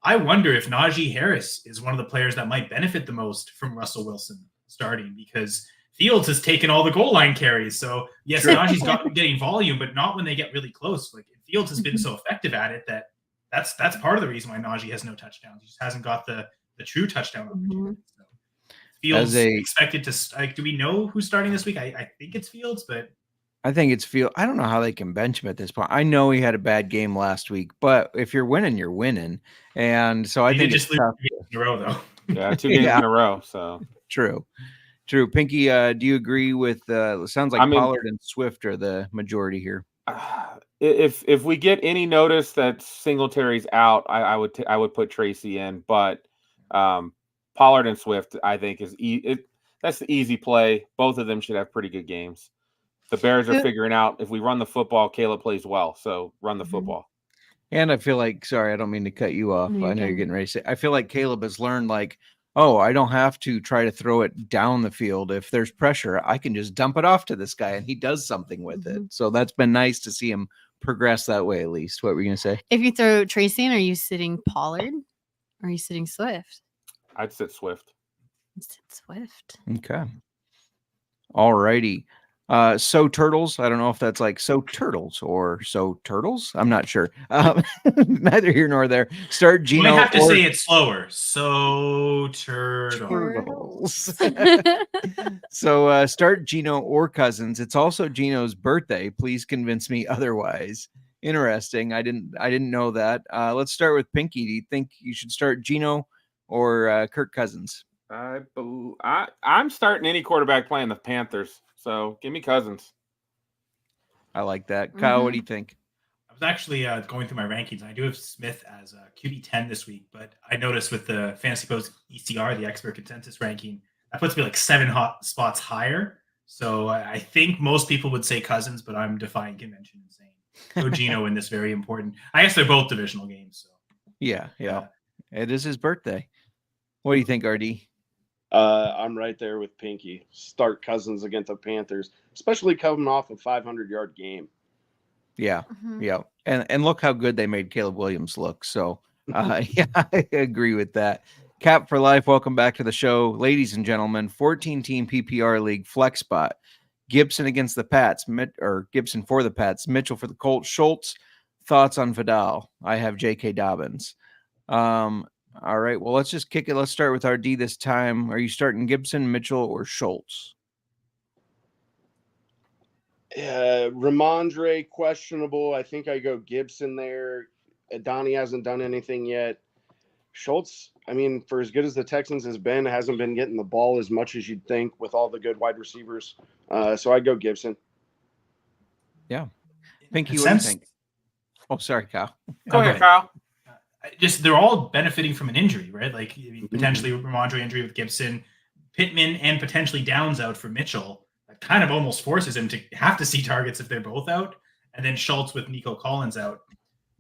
I wonder if Najee Harris is one of the players that might benefit the most from Russell Wilson starting, because Fields has taken all the goal line carries. So yes, Najee's getting volume, but not when they get really close. Like Fields has been so effective at it that's part of the reason why Najee has no touchdowns. He just hasn't got the true touchdown opportunity. So Fields expected to. Do we know who's starting this week? I think it's Fields, but I think it's Fields. I don't know how they can bench him at this point. I know he had a bad game last week, but if you're winning, you're winning. And so I think just lose 2 games in a row, though. Yeah, 2 games in a row. So true. Pinky, do you agree with? Sounds like Pollard and Swift are the majority here. If we get any notice that Singletary's out, I would put Tracy in, but Pollard and Swift I think that's the easy play. Both of them should have pretty good games. The Bears are figuring out if we run the football, Caleb plays well, so run the football. And I feel like, sorry, I don't mean to cut you off. I know you're getting ready to say. I feel like Caleb has learned, like, oh, I don't have to try to throw it down the field. If there's pressure, I can just dump it off to this guy, and he does something with it. So that's been nice to see him progress that way, at least. What were you going to say? If you throw Tracy in, are you sitting Pollard or are you sitting Swift? I'd sit Swift. Swift. Okay. All righty. So Turtles. I don't know if that's like So Turtles or So Turtles. I'm not sure. Neither here nor there. Start Gino. We have to say it slower. So Turtles. So start Gino or Cousins. It's also Gino's birthday. Please convince me otherwise. Interesting. I didn't know that. Let's start with Pinky. Do you think you should start Gino or Kirk Cousins? I'm starting any quarterback playing the Panthers. So give me Cousins. I like that. Kyle, what do you think? I was actually going through my rankings. I do have Smith as QB 10 this week, but I noticed with the Fantasy Post ECR, the expert consensus ranking, that puts me like 7 hot spots higher. So I think most people would say Cousins, but I'm defying convention and saying go Geno in this very important. I guess they're both divisional games. So yeah. It is his birthday. What do you think, RD? I'm right there with Pinky. Start Cousins against the Panthers, especially coming off a 500-yard game. Yeah. And look how good they made Caleb Williams look. So, yeah, I agree with that. Cap for life. Welcome back to the show, ladies and gentlemen. 14-team PPR league flex spot. Gibson against the Pats, or Gibson for the Pats, Mitchell for the Colts. Schultz, thoughts on Vidal? I have J.K. Dobbins. All right, well, let's just kick it. Let's start with RD this time. Are you starting Gibson, Mitchell, or Schultz? Ramondre, questionable. I think I go Gibson there. Donnie hasn't done anything yet. Schultz, I mean, for as good as the Texans has been, hasn't been getting the ball as much as you'd think with all the good wide receivers. So I'd go Gibson. Yeah. Pinky, what do you think? Oh, sorry, Kyle. Go ahead, Kyle. Just they're all benefiting from an injury, right? Like potentially Ramondre injury with Gibson, Pittman, and potentially Downs out for Mitchell. That kind of almost forces him to have to see targets if they're both out, and then Schultz with Nico Collins out.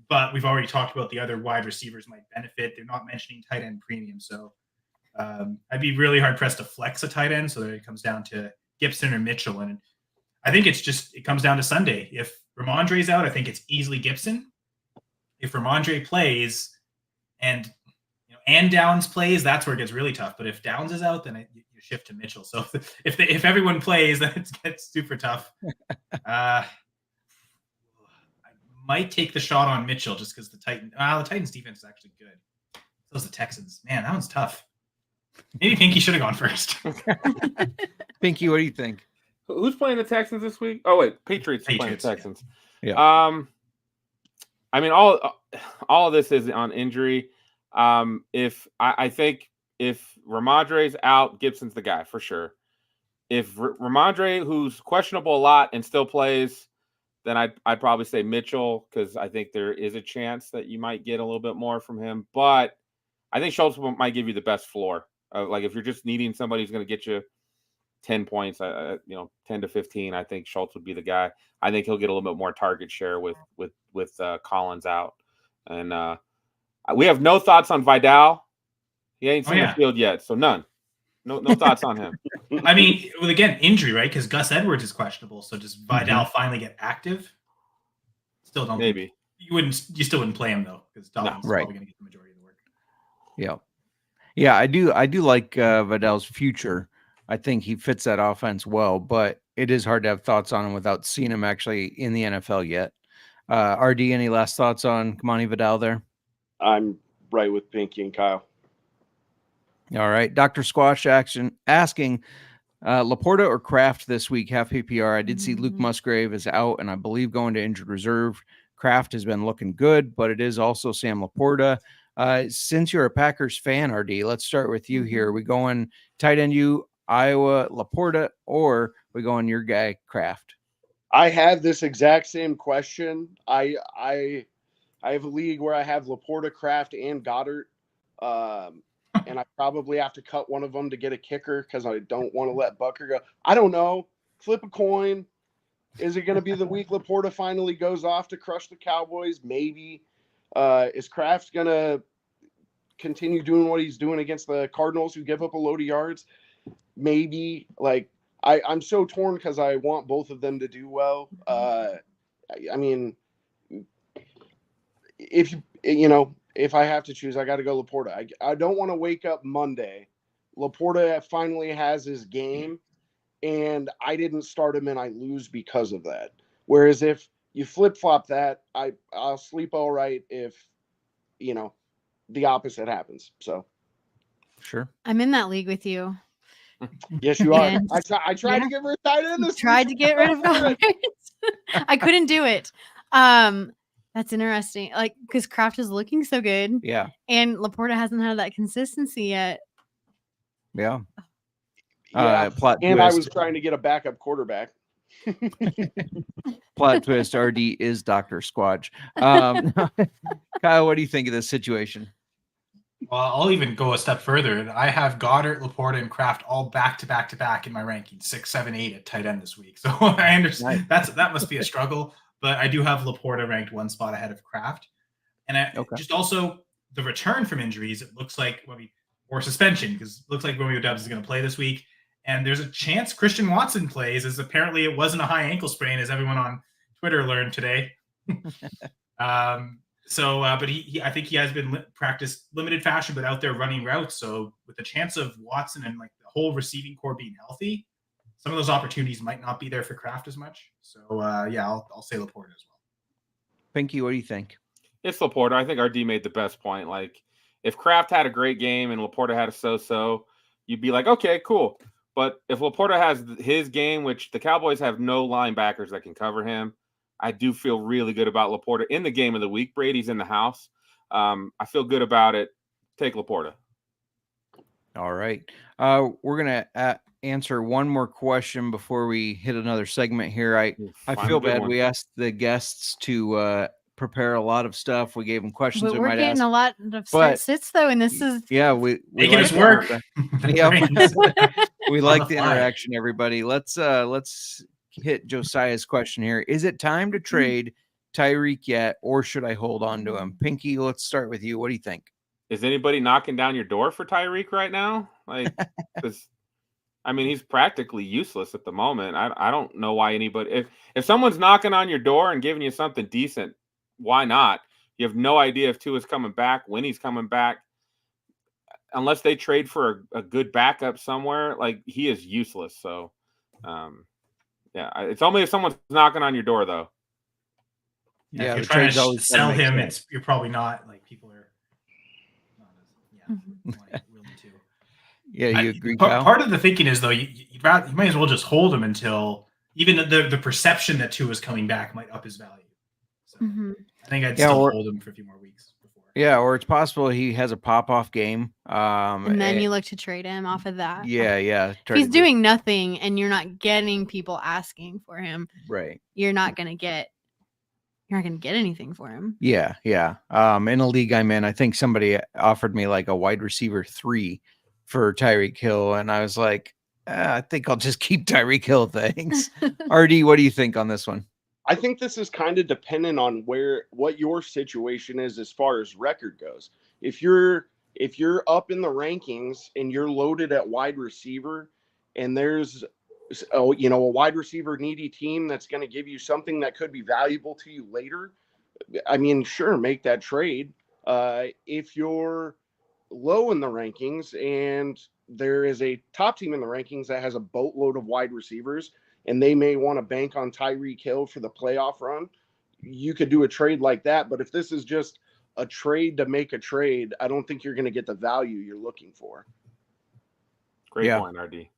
But we've already talked about the other wide receivers might benefit. They're not mentioning tight end premium, so I'd be really hard pressed to flex a tight end. So that it comes down to Gibson or Mitchell, and I think it comes down to Sunday. If Ramondre's out, I think it's easily Gibson. If Ramondre plays and Downs plays, that's where it gets really tough. But if Downs is out, then you shift to Mitchell. So if everyone plays, then it gets super tough. I might take the shot on Mitchell just because the Titans defense is actually good. So is the Texans. Man, that one's tough. Maybe Pinky should have gone first. Pinky, what do you think? Who's playing the Texans this week? Oh wait, Patriots playing the Texans. Yeah. I mean, all of this is on injury. I think if Ramondre's out, Gibson's the guy for sure. If Ramondre, who's questionable a lot and still plays, then I'd probably say Mitchell because I think there is a chance that you might get a little bit more from him. But I think Schultz might give you the best floor. Like if you're just needing somebody who's going to get you 10 points, 10 to 15, I think Schultz would be the guy. I think he'll get a little bit more target share with Collins out. And we have no thoughts on Vidal. He ain't seen the field yet, so none. No thoughts on him. I mean, well, again, injury, right? Because Gus Edwards is questionable. So does Vidal finally get active? Still don't. Maybe you still wouldn't play him though, because Dobbins is probably going to get the majority of the work. Yeah. I do like Vidal's future. I think he fits that offense well, but it is hard to have thoughts on him without seeing him actually in the NFL yet. RD, any last thoughts on Kamani Vidal there? I'm right with Pinky and Kyle. All right. Dr. Squash asking Laporta or Kraft this week, half PPR. I did see Luke Musgrave is out and I believe going to injured reserve. Kraft has been looking good, but it is also Sam Laporta. Since you're a Packers fan, RD, let's start with you here. We going tight end you, Iowa, Laporta, or we going your guy, Kraft? I have this exact same question. I have a league where I have Laporta, Kraft, and Goddard. And I probably have to cut one of them to get a kicker because I don't want to let Bucker go. I don't know. Flip a coin. Is it going to be the week Laporta finally goes off to crush the Cowboys? Maybe. Is Kraft going to continue doing what he's doing against the Cardinals who give up a load of yards? Maybe. Like, I'm so torn because I want both of them to do well. I mean, if I have to choose, I got to go Laporta. I don't want to wake up Monday. Laporta finally has his game, and I didn't start him, and I lose because of that. Whereas if you flip-flop that, I'll sleep all right if, the opposite happens. So, sure. I'm in that league with you. Yes, you are. I tried to get rid of tight end. Tried to get rid of Goddard. I couldn't do it. That's interesting. Like, because Kraft is looking so good. Yeah. And Laporta hasn't had that consistency yet. Yeah. Plot and twist. I was trying to get a backup quarterback. Plot twist, RD is Dr. Squatch. Kyle, what do you think of this situation? Well, I'll even go a step further. I have Goddard, Laporta, and Kraft all back to back in my rankings, 6, 7, 8 at tight end this week. So I understand that must be a struggle, but I do have Laporta ranked one spot ahead of Kraft. And just also the return from injuries, it looks like, or suspension, because it looks like Romeo Doubs is going to play this week. And there's a chance Christian Watson plays, as apparently it wasn't a high ankle sprain, as everyone on Twitter learned today. But I think he has been practiced limited fashion, but out there running routes. So with the chance of Watson and like the whole receiving core being healthy, some of those opportunities might not be there for Kraft as much. So I'll say Laporta as well. Pinky, what do you think? It's Laporta. I think RD made the best point. Like, if Kraft had a great game and Laporta had a so-so, you'd be like, okay, cool. But if Laporta has his game, which the Cowboys have no linebackers that can cover him, I do feel really good about Laporta in the game of the week. Brady's in the house. I feel good about it. Take Laporta. All right. We're going to answer one more question before we hit another segment here. I feel bad. We asked the guests to prepare a lot of stuff. We gave them questions. But we're getting a lot of start sits though, and this is we making us work. We like the interaction, everybody. Let's hit Josiah's question here. Is it time to trade Tyreek yet, or should I hold on to him? Pinky, let's start with you. What do you think? Is anybody knocking down your door for Tyreek right now? Like, he's practically useless at the moment. I don't know why anybody. If someone's knocking on your door and giving you something decent, why not? You have no idea if Tua's coming back, when he's coming back. Unless they trade for a good backup somewhere, like, he is useless. So, it's only if someone's knocking on your door, though. Yeah, if you're trying to sell him, you're probably not, like, people are not as willing to. Yeah, you agree, part of the thinking is, though, you might as well just hold him until even the perception that Tua is coming back might up his value. So I think I'd still hold him for a few more weeks. Yeah, or it's possible he has a pop-off game. And then you look to trade him off of that. Yeah. If he's doing nothing and you're not getting people asking for him, right? You're not gonna get anything for him. Yeah. In a league I'm in, I think somebody offered me like a wide receiver 3 for Tyreek Hill, and I was like, I think I'll just keep Tyreek Hill. Thanks. RD, what do you think on this one? I think this is kind of dependent on what your situation is as far as record goes. If you're up in the rankings and you're loaded at wide receiver, and there's a wide receiver needy team that's going to give you something that could be valuable to you later, sure, make that trade. If you're low in the rankings and there is a top team in the rankings that has a boatload of wide receivers, and they may want to bank on Tyreek Hill for the playoff run, you could do a trade like that. But if this is just a trade to make a trade, I don't think you're going to get the value you're looking for. Great point, RD.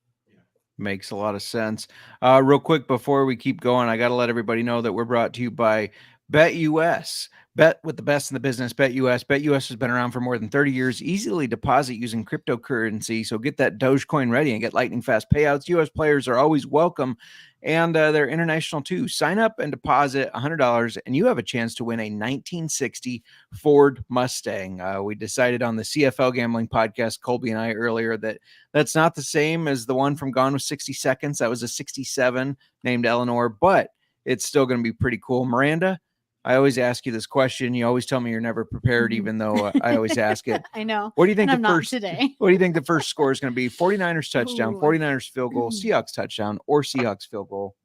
Makes a lot of sense. Real quick before we keep going, I got to let everybody know that we're brought to you by BetUS. Bet with the best in the business, BetUS. BetUS has been around for more than 30 years. Easily deposit using cryptocurrency. So get that Dogecoin ready and get lightning fast payouts. U.S. players are always welcome, and they're international too. Sign up and deposit $100, and you have a chance to win a 1960 Ford Mustang. We decided on the CFL Gambling Podcast, Colby and I, earlier, that that's not the same as the one from Gone with 60 Seconds. That was a 67 named Eleanor, but it's still going to be pretty cool. Miranda, I always ask you this question. You always tell me you're never prepared, even though I always ask it. I know. What do you think the first today? What do you think the first score is going to be? 49ers touchdown, 49ers field goal, Seahawks touchdown, or Seahawks field goal?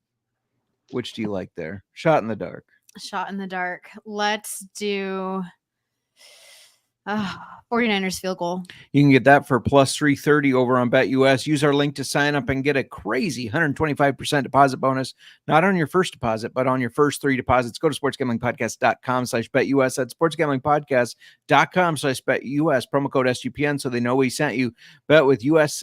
Which do you like there? Shot in the dark. Shot in the dark. Let's do 49ers field goal. You can get that for plus 330 over on BetUS. Use our link to sign up and get a crazy 125% deposit bonus, not on your first deposit, but on your first 3 deposits. Go to sportsgamblingpodcast.com/BetUS. That's sportsgamblingpodcast.com/BetUS. Promo code SGPN so they know we sent you. Bet with US,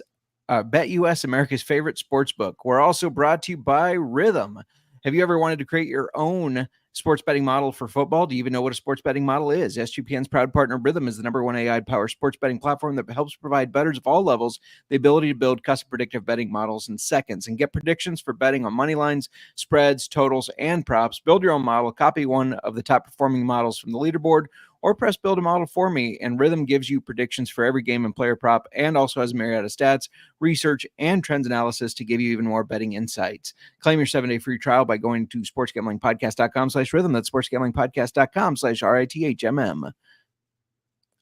BetUS, America's favorite sports book. We're also brought to you by Rhythm. Have you ever wanted to create your own sports betting model for football? Do you even know what a sports betting model is? SGPN's proud partner Rhythm is the #1 AI-powered sports betting platform that helps provide bettors of all levels the ability to build custom predictive betting models in seconds and get predictions for betting on money lines, spreads, totals, and props. Build your own model, copy one of the top performing models from the leaderboard, or press build a model for me. And Rhythm gives you predictions for every game and player prop, and also has a myriad of stats, research, and trends analysis to give you even more betting insights. Claim your 7-day free trial by going to sportsgamblingpodcast.com/rhythm. That's sportsgamblingpodcast.com/RITHMM.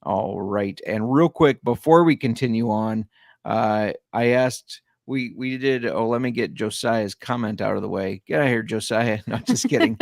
All right. And real quick, before we continue on, I asked, we did, let me get Josiah's comment out of the way. Get out of here, Josiah. Not just kidding.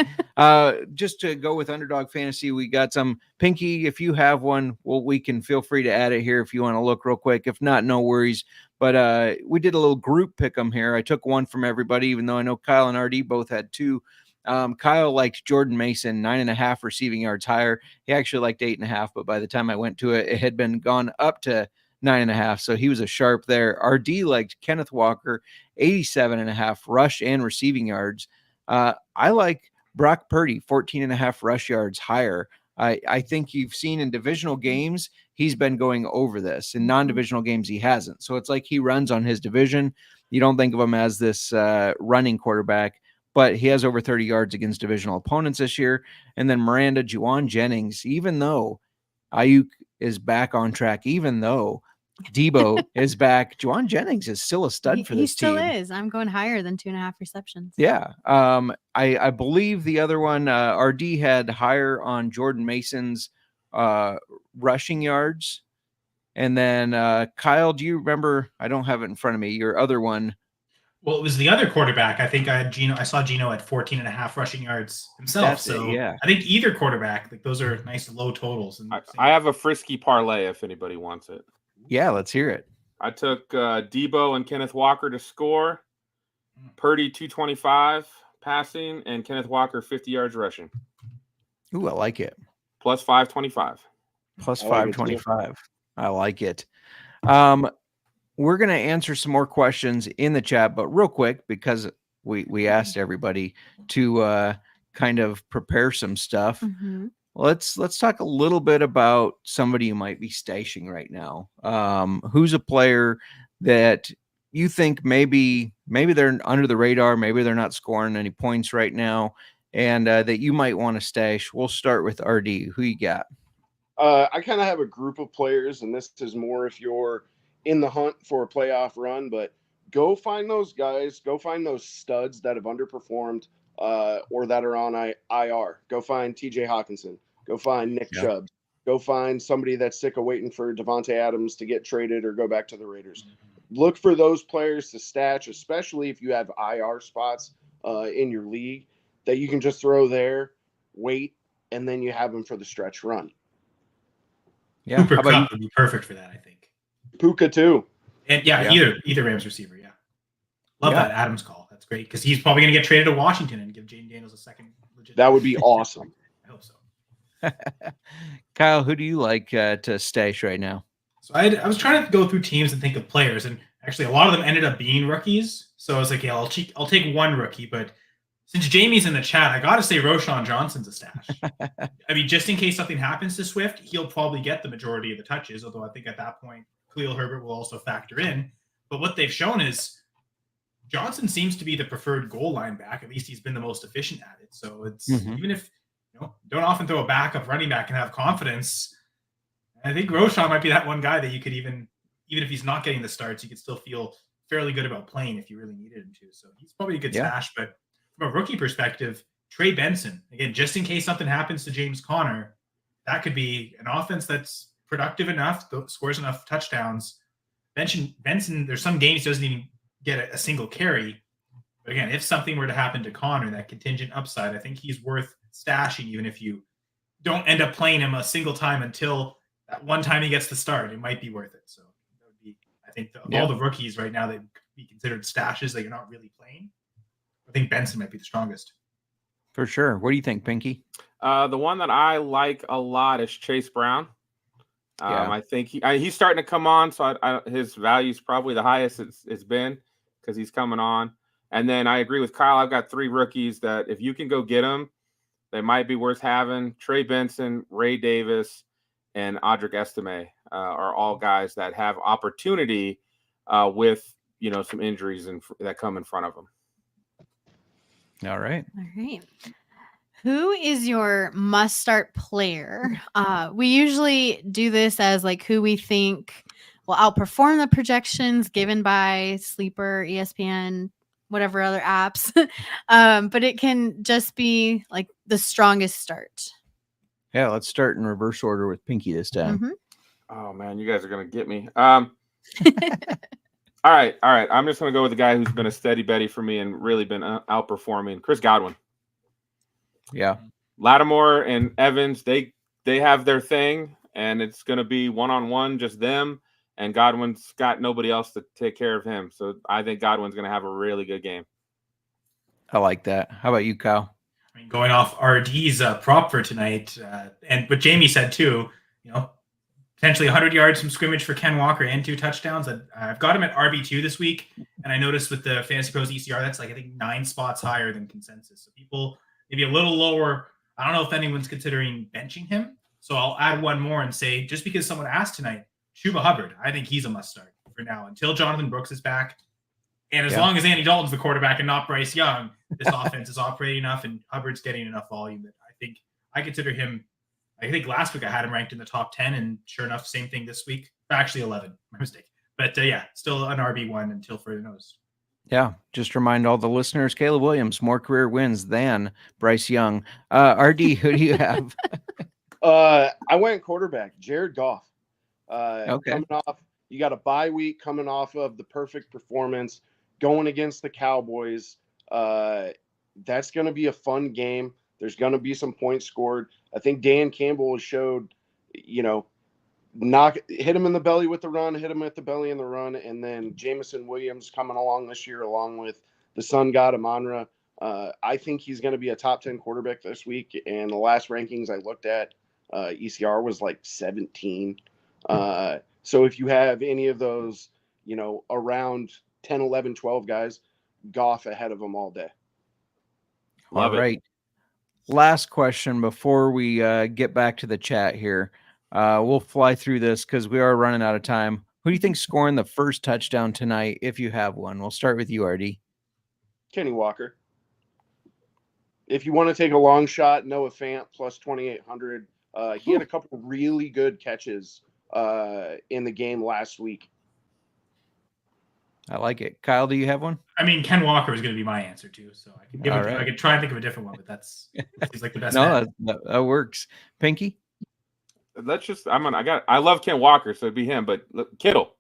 Just to go with Underdog Fantasy, we got some. Pinky, if you have one, we can feel free to add it here if you want to look real quick. If not, no worries. But we did a little group pick 'em here. I took one from everybody, even though I know Kyle and RD both had two. Kyle liked Jordan Mason, 9.5 receiving yards higher. He actually liked 8.5, but by the time I went to it, it had been gone up to 9.5. So he was a sharp there. RD liked Kenneth Walker, 87.5 rush and receiving yards. I like Brock Purdy, 14.5 rush yards higher. I think you've seen in divisional games, he's been going over this. In non-divisional games, he hasn't. So it's like he runs on his division. You don't think of him as this running quarterback, but he has over 30 yards against divisional opponents this year. And then Miranda, Juwan Jennings, even though Ayuk is back on track, even though Debo is back, Juwan Jennings is still a stud for this team. He still is. I'm going higher than 2.5 receptions. Yeah. I believe the other one, RD had higher on Jordan Mason's rushing yards. And then Kyle, do you remember? I don't have it in front of me. Your other one. Well, it was the other quarterback. I think I saw Gino at 14.5 rushing yards himself. That's so it, yeah. I think either quarterback, like those are nice low totals. And I have a frisky parlay if anybody wants it. Yeah, let's hear it. I took Debo and Kenneth Walker to score, Purdy 225 passing, and Kenneth Walker 50 yards rushing. Ooh, I like it. Plus 525. Plus 525. I like it. We're going to answer some more questions in the chat, but real quick, because we asked everybody to kind of prepare some stuff. Mm-hmm. Let's talk a little bit about somebody you might be stashing right now. Who's a player that you think maybe they're under the radar, maybe they're not scoring any points right now, and that you might want to stash? We'll start with RD. Who you got? I kind of have a group of players, and this is more if you're in the hunt for a playoff run, but go find those guys, go find those studs that have underperformed or that are on IR. Go find TJ Hawkinson. Go find Nick Chubb. Go find somebody that's sick of waiting for Devontae Adams to get traded or go back to the Raiders. Look for those players to stash, especially if you have IR spots in your league that you can just throw there, wait, and then you have them for the stretch run. Yeah, Cooper Kupp would be perfect for that, I think. Puka too. And either Rams receiver, Love that Adams call. That's great because he's probably going to get traded to Washington and give Jaden Daniels a second. That would be awesome. I hope so. Kyle, who do you like to stash right now? So I was trying to go through teams and think of players, and actually a lot of them ended up being rookies. So I was like, yeah, I'll take one rookie, but since Jamie's in the chat, I got to say Roshan Johnson's a stash. I mean, just in case something happens to Swift, he'll probably get the majority of the touches, although I think at that point, Khalil Herbert will also factor in. But what they've shown is Johnson seems to be the preferred goal line back. At least he's been the most efficient at it. So it's even if don't often throw a backup running back and have confidence. I think Roshan might be that one guy that you could even if he's not getting the starts, you could still feel fairly good about playing if you really needed him to. So he's probably a good stash. But from a rookie perspective, Trey Benson, again, just in case something happens to James Conner, that could be an offense that's productive enough, scores enough touchdowns. Benson, there's some games he doesn't even get a single carry. But again, if something were to happen to Conner, that contingent upside, I think he's worth stashing, even if you don't end up playing him a single time until that one time he gets the start. It might be worth it. So that would be, I think, all the rookies right now that could be considered stashes that you're not really playing. I think Benson might be the strongest. For sure. What do you think, Pinky? The one that I like a lot is Chase Brown. I think he's starting to come on, so his value is probably the highest it's been because he's coming on. And then I agree with Kyle. I've got three rookies that if you can go get them, they might be worth having. Trey Benson, Ray Davis, and Audric Estime are all guys that have opportunity with some injuries that come in front of them. All right. Who is your must-start player? We usually do this as like who we think will outperform the projections given by Sleeper, ESPN, whatever other apps. But it can just be like the strongest start. Yeah, let's start in reverse order with Pinky this time. Mhm. Oh man, you guys are gonna get me. All right. I'm just gonna go with the guy who's been a steady Betty for me and really been outperforming, Chris Godwin. Yeah, Lattimore and Evans, they have their thing, and it's gonna be one-on-one, just them. And Godwin's got nobody else to take care of him, so I think Godwin's gonna have a really good game. I like that. How about you, Kyle? I mean, going off RD's prop for tonight, and what Jamie said too, potentially 100 yards from scrimmage for Ken Walker and 2 touchdowns. I've got him at RB2 this week, and I noticed with the Fantasy Pros ECR, that's like I think 9 spots higher than consensus. So people maybe a little lower. I don't know if anyone's considering benching him, so I'll add one more and say just because someone asked tonight, Chuba Hubbard, I think he's a must start for now until Jonathan Brooks is back. And as long as Andy Dalton's the quarterback and not Bryce Young, this offense is operating enough and Hubbard's getting enough volume that I think I consider him. I think last week I had him ranked in the top 10, and sure enough, same thing this week. Actually, 11. My mistake. But still an RB1 until further notice. Yeah, just remind all the listeners, Caleb Williams, more career wins than Bryce Young. RD, who do you have? I went quarterback, Jared Goff. Okay. Coming off, you got a bye week coming off of the perfect performance, going against the Cowboys. That's going to be a fun game. There's going to be some points scored. I think Dan Campbell has showed, hit him in the belly with the run, hit him at the belly in the run, and then Jamison Williams coming along this year along with the sun god Amon-Ra. I think he's going to be a top 10 quarterback this week, and the last rankings I looked at, ECR was like 17. So if you have any of those, around 10, 11, 12 guys, Goff ahead of them all day. Love it. All right. Last question before we get back to the chat here. We'll fly through this because we are running out of time. Who do you think's scoring the first touchdown tonight if you have one? We'll start with you, RD. Kenny Walker. If you want to take a long shot, Noah Fant plus 2,800. He had a couple really good catches in the game last week. I like it. Kyle, do you have one? I mean, Ken Walker is going to be my answer too. So I can I could try and think of a different one, but that's seems like the best. No, that works. Pinky? I love Ken Walker, so it'd be him, but Kittle.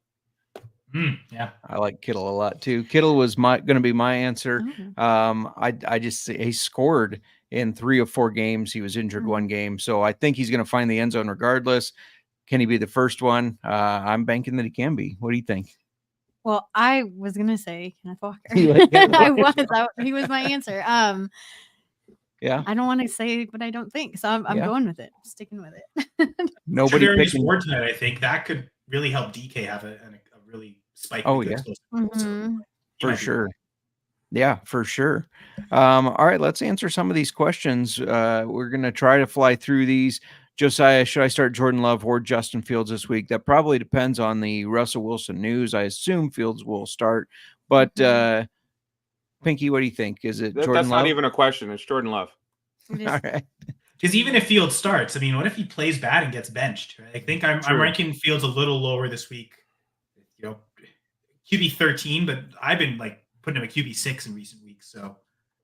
Yeah. I like Kittle a lot too. Kittle was going to be my answer. I just he scored in 3 of 4 games. He was injured one game. So I think he's going to find the end zone regardless. Can he be the first one? I'm banking that he can be. What do you think? Well, I was going to say Kenneth Walker. He was my answer. Yeah. I don't want to say what I don't think. So I'm going with it. I'm sticking with it. Nobody picking scored tonight. I think that could really help DK have a really spike. Oh, yeah. Mm-hmm. For sure. Yeah, for sure. All right, let's answer some of these questions. We're going to try to fly through these. Josiah, should I start Jordan Love or Justin Fields this week? That probably depends on the Russell Wilson news. I assume Fields will start. But Pinky, what do you think? Is it Jordan Love? That's not even a question. It's Jordan Love. All right. Because even if Fields starts, I mean, what if he plays bad and gets benched? Right? I think I'm ranking Fields a little lower this week. QB 13, but I've been putting him at QB 6 in recent weeks. So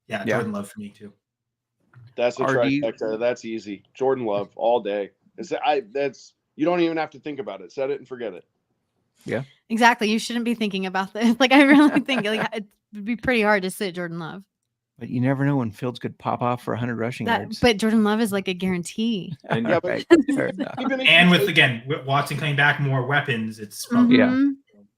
yeah, Jordan Love for me too. That's a trifecta. That's easy. Jordan Love all day. You don't even have to think about it. Set it and forget it. Yeah. Exactly. You shouldn't be thinking about this. I really think it would be pretty hard to sit Jordan Love. But you never know when Fields could pop off for 100 rushing yards. But Jordan Love is like a guarantee. And with Watson coming back, more weapons, it's probably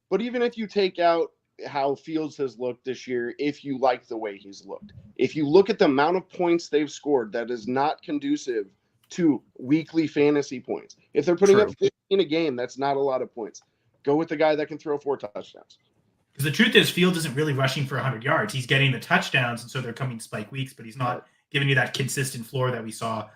But even if you take out how Fields has looked this year, if you like the way he's looked, if you look at the amount of points they've scored, that is not conducive to weekly fantasy points. If they're putting up 15 a game, that's not a lot of points. Go with the guy that can throw 4 touchdowns. Because the truth is, Fields isn't really rushing for 100 yards. He's getting the touchdowns, and so they're coming spike weeks, but he's not giving you that consistent floor that we saw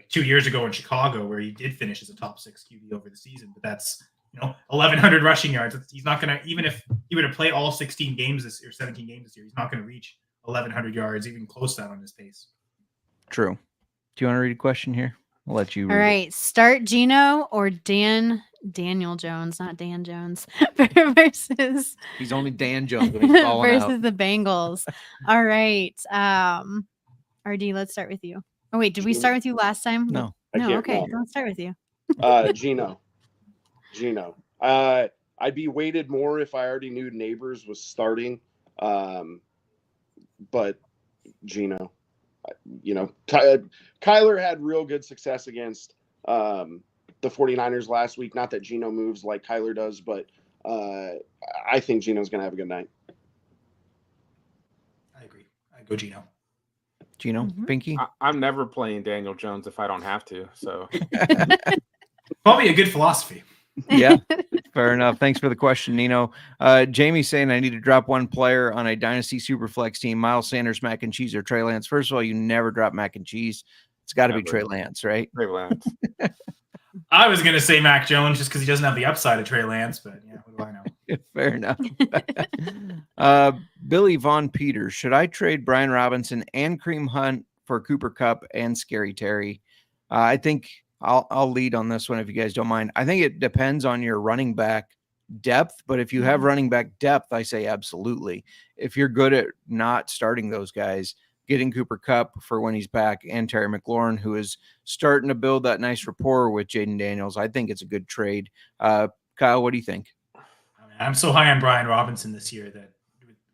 2 years ago in Chicago, where he did finish as a top 6 QB over the season. But that's 1,100 rushing yards. He's not going to, even if he were to play all 16 games this year, 17 games this year, he's not going to reach 1,100 yards, even close to that on his pace. True. Do you want to read a question here? I'll let you read All right. Start Gino or Daniel Jones, not Dan Jones, versus He's only Dan Jones when he's falling versus out. the Bengals. All right. RD, let's start with you. Oh, wait. Did we start with you last time? No. Okay. Let's start with you. Gino. I'd be weighted more if I already knew Nabers was starting. But Gino, Kyler had real good success against the 49ers last week. Not that Gino moves like Kyler does, but I think Gino's going to have a good night. I agree. I go Gino. Gino, Pinky? I'm never playing Daniel Jones if I don't have to. So probably a good philosophy. Yeah, fair enough. Thanks for the question, Nino. Jamie's saying I need to drop one player on a Dynasty Superflex team. Miles Sanders, Mac and Cheese, or Trey Lance. First of all, you never drop Mac and Cheese. It's got to be Trey Lance, right? Trey Lance. I was going to say Mac Jones just because he doesn't have the upside of Trey Lance, but yeah, what do I know? Fair enough. Billy Von Peters. Should I trade Brian Robinson and Kareem Hunt for Cooper Kupp and Scary Terry? I think I'll lead on this one if you guys don't mind. I think it depends on your running back depth, but if you have running back depth, I say absolutely. If you're good at not starting those guys, getting Cooper Kupp for when he's back and Terry McLaurin, who is starting to build that nice rapport with Jaden Daniels, I think it's a good trade. Kyle, what do you think? I'm so high on Brian Robinson this year that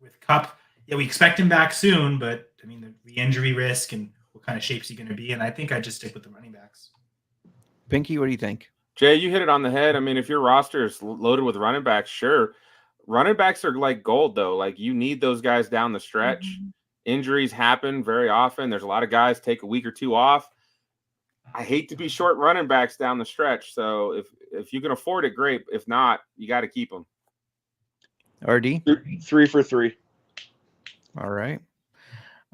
with Kupp, yeah, we expect him back soon, but I mean the injury risk and what kind of shape is he going to be in, I think I just stick with the running backs. Pinky, what do you think? Jay, you hit it on the head. I mean, if your roster is loaded with running backs, sure. Running backs are like gold, though. Like, you need those guys down the stretch. Injuries happen very often. There's a lot of guys take a week or two off. I hate to be short running backs down the stretch. So if you can afford it, great. If not, you got to keep them. RD? 3 for 3. All right.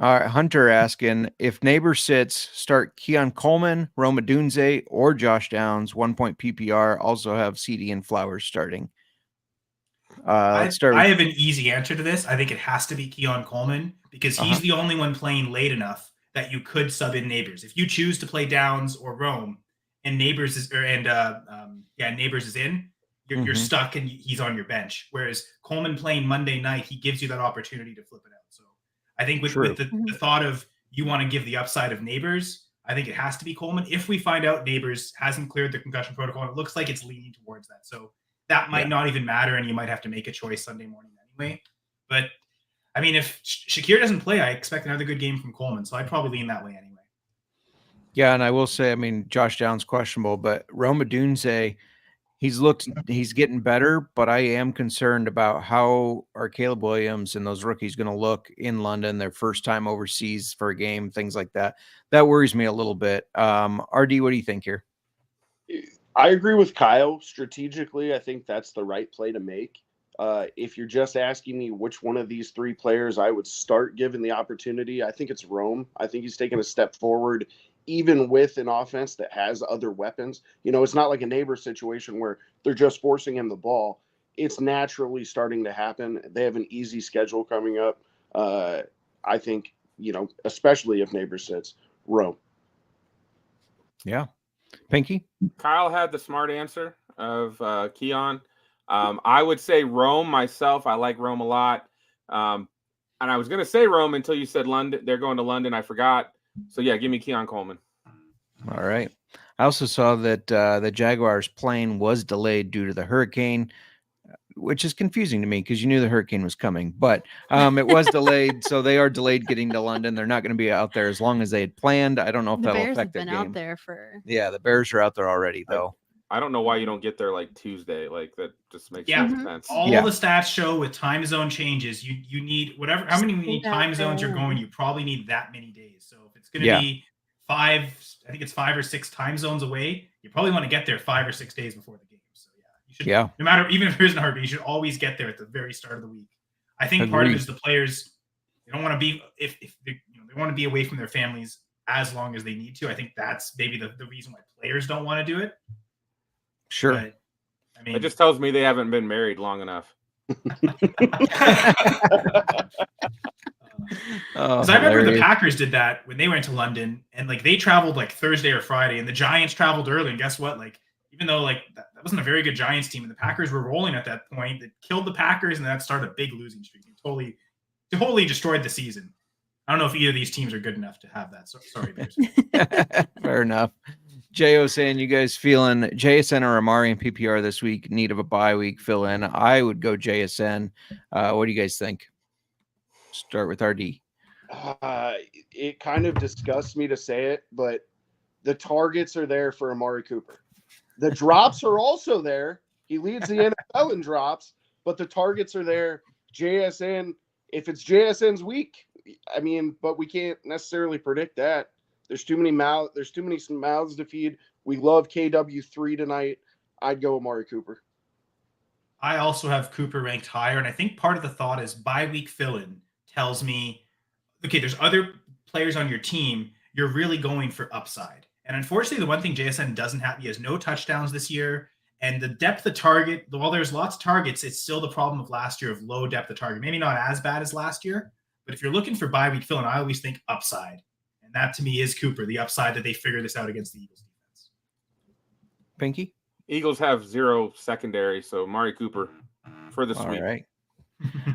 Hunter asking, if Nabers sits, start Keon Coleman, Roma Dunze, or Josh Downs, 1 point PPR. Also have CD and Flowers starting. I have an easy answer to this. I think it has to be Keon Coleman because he's the only one playing late enough that you could sub in Nabers. If you choose to play Downs or Rome and Nabers is Nabers is in, you're stuck and he's on your bench. Whereas Coleman playing Monday night, he gives you that opportunity to flip it out. So I think with the thought of you want to give the upside of Nabers, I think it has to be Coleman. If we find out Nabers hasn't cleared the concussion protocol, it looks like it's leaning towards that. So that might not even matter, and you might have to make a choice Sunday morning anyway. But, I mean, if Shakir doesn't play, I expect another good game from Coleman, so I'd probably lean that way anyway. Yeah, and I will say, I mean, Josh Downs questionable, but Roma Dunze, he's getting better, but I am concerned about how are Caleb Williams and those rookies going to look in London, their first time overseas for a game, things like that. That worries me a little bit. RD, what do you think here? I agree with Kyle. Strategically, I think that's the right play to make. If you're just asking me which one of these three players I would start given the opportunity, I think it's Rome. I think he's taken a step forward, even with an offense that has other weapons. You know, it's not like a neighbor situation where they're just forcing him the ball. It's naturally starting to happen. They have an easy schedule coming up. I think, especially if Nabers sits, Rome. Yeah. Pinky? Kyle had the smart answer of Keon. I would say Rome myself. I like Rome a lot. And I was going to say Rome until you said London. They're going to London. I forgot. So, yeah, give me Keon Coleman. All right. I also saw that the Jaguars plane was delayed due to the hurricane, which is confusing to me because you knew the hurricane was coming. But it was delayed, so they are delayed getting to London. They're not going to be out there as long as they had planned. I don't know if that'll affect their game. Out there for the Bears are out there already, though. I don't know why you don't get there like Tuesday. Like that just makes no sense. All the stats show with time zone changes, you need whatever. How many time zones you're going? You probably need that many days. So if it's going to be 5, I think it's 5 or 6 time zones away. You probably want to get there 5 or 6 days before the game. So you should. Yeah. No matter, even if there isn't a heartbeat, you should always get there at the very start of the week. I think part of it is the players. They don't want to be if they want to be away from their families as long as they need to. I think that's maybe the reason why players don't want to do it. Sure. But, I mean, it just tells me they haven't been married long enough. Because I remember the Packers did that when they went to London, and like they traveled like Thursday or Friday, and the Giants traveled early. And guess what? Like, even though like that wasn't a very good Giants team, and the Packers were rolling at that point, that killed the Packers, and that started a big losing streak. It totally destroyed the season. I don't know if either of these teams are good enough to have that. So, sorry, Bears. Fair enough. J.O. saying, you guys feeling JSN or Amari and PPR this week, need of a bye week, fill in? I would go JSN. What do you guys think? Start with RD. It kind of disgusts me to say it, but the targets are there for Amari Cooper. The drops are also there. He leads the NFL in drops, but the targets are there. JSN, if it's JSN's week, I mean, but we can't necessarily predict that. There's too many mouths to feed. We love KW3 tonight. I'd go Amari Cooper. I also have Cooper ranked higher, and I think part of the thought is bye week fill-in tells me, okay, there's other players on your team. You're really going for upside. And unfortunately, the one thing JSN doesn't have, he has no touchdowns this year. And the depth of target, while there's lots of targets, it's still the problem of last year of low depth of target. Maybe not as bad as last year, but if you're looking for bye week fill-in, I always think upside. And that to me is Cooper, the upside that they figure this out against the Eagles defense. Pinky? Eagles have 0 secondary, so Amari Cooper for the sweep.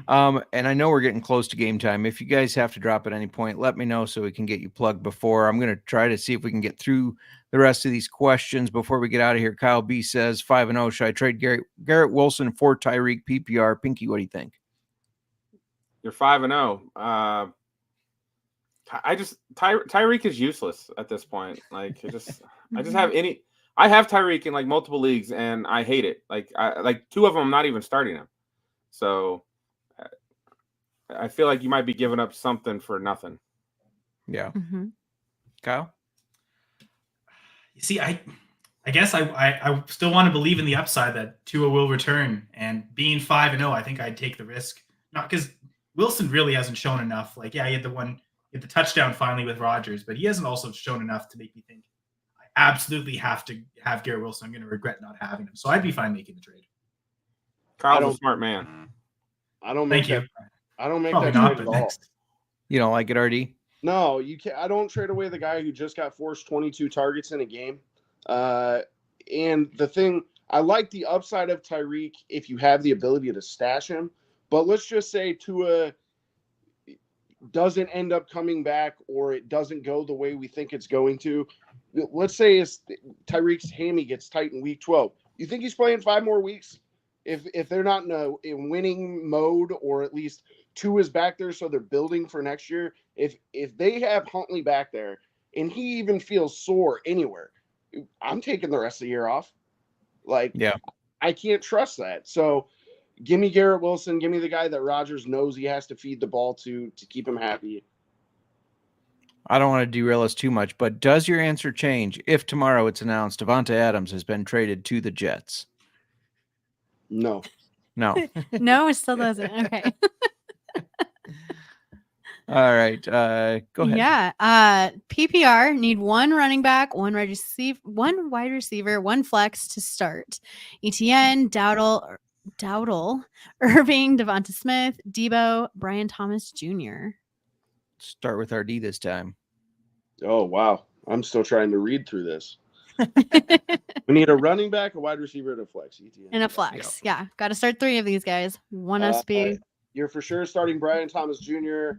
All right. And I know we're getting close to game time. If you guys have to drop at any point, let me know so we can get you plugged before. I'm going to try to see if we can get through the rest of these questions before we get out of here. Kyle B says 5-0. Should I trade Garrett Wilson for Tyreek PPR? Pinky, what do you think? You're 5-0. Tyreek is useless at this point. Like I have Tyreek in like multiple leagues and I hate it. Like 2 of them I'm not even starting him. So I feel like you might be giving up something for nothing. Yeah. Mm-hmm. Kyle? You see, I guess I still want to believe in the upside that Tua will return, and being 5-0, I think I'd take the risk. Not because Wilson really hasn't shown enough. Like, yeah, he had the touchdown finally with Rodgers, but he hasn't also shown enough to make me think I absolutely have to have Garrett Wilson. I'm going to regret not having him. So I'd be fine making the trade. Kyle's a smart man. I don't make that trade at all. You don't like it, RD? No, you can't. I don't trade away the guy who just got forced 22 targets in a game. And the thing, I like the upside of Tyreek if you have the ability to stash him. But let's just say Tua doesn't end up coming back, or it doesn't go the way we think it's going to. Let's say Tyreek's hammy gets tight in week 12. You think he's playing 5 more weeks? If they're not in winning mode, or at least Tua is back there, so they're building for next year. If they have Huntley back there and he even feels sore anywhere, I'm taking the rest of the year off. Like, yeah, I can't trust that. So give me Garrett Wilson. Give me the guy that Rodgers knows he has to feed the ball to keep him happy. I don't want to derail us too much, but does your answer change if tomorrow it's announced Devonta Adams has been traded to the Jets? No. No, it still doesn't. Okay. All right. Go ahead. Yeah. PPR need 1 running back, 1 wide receiver, 1 flex to start. ETN, Dowdle, Irving, Devonta Smith, Debo, Brian Thomas Jr. Start with RD this time. Oh, wow. I'm still trying to read through this. We need a running back, a wide receiver, and a flex. ETN. And a flex. Yeah. Got to start 3 of these guys. One SB. You're for sure starting Brian Thomas Jr.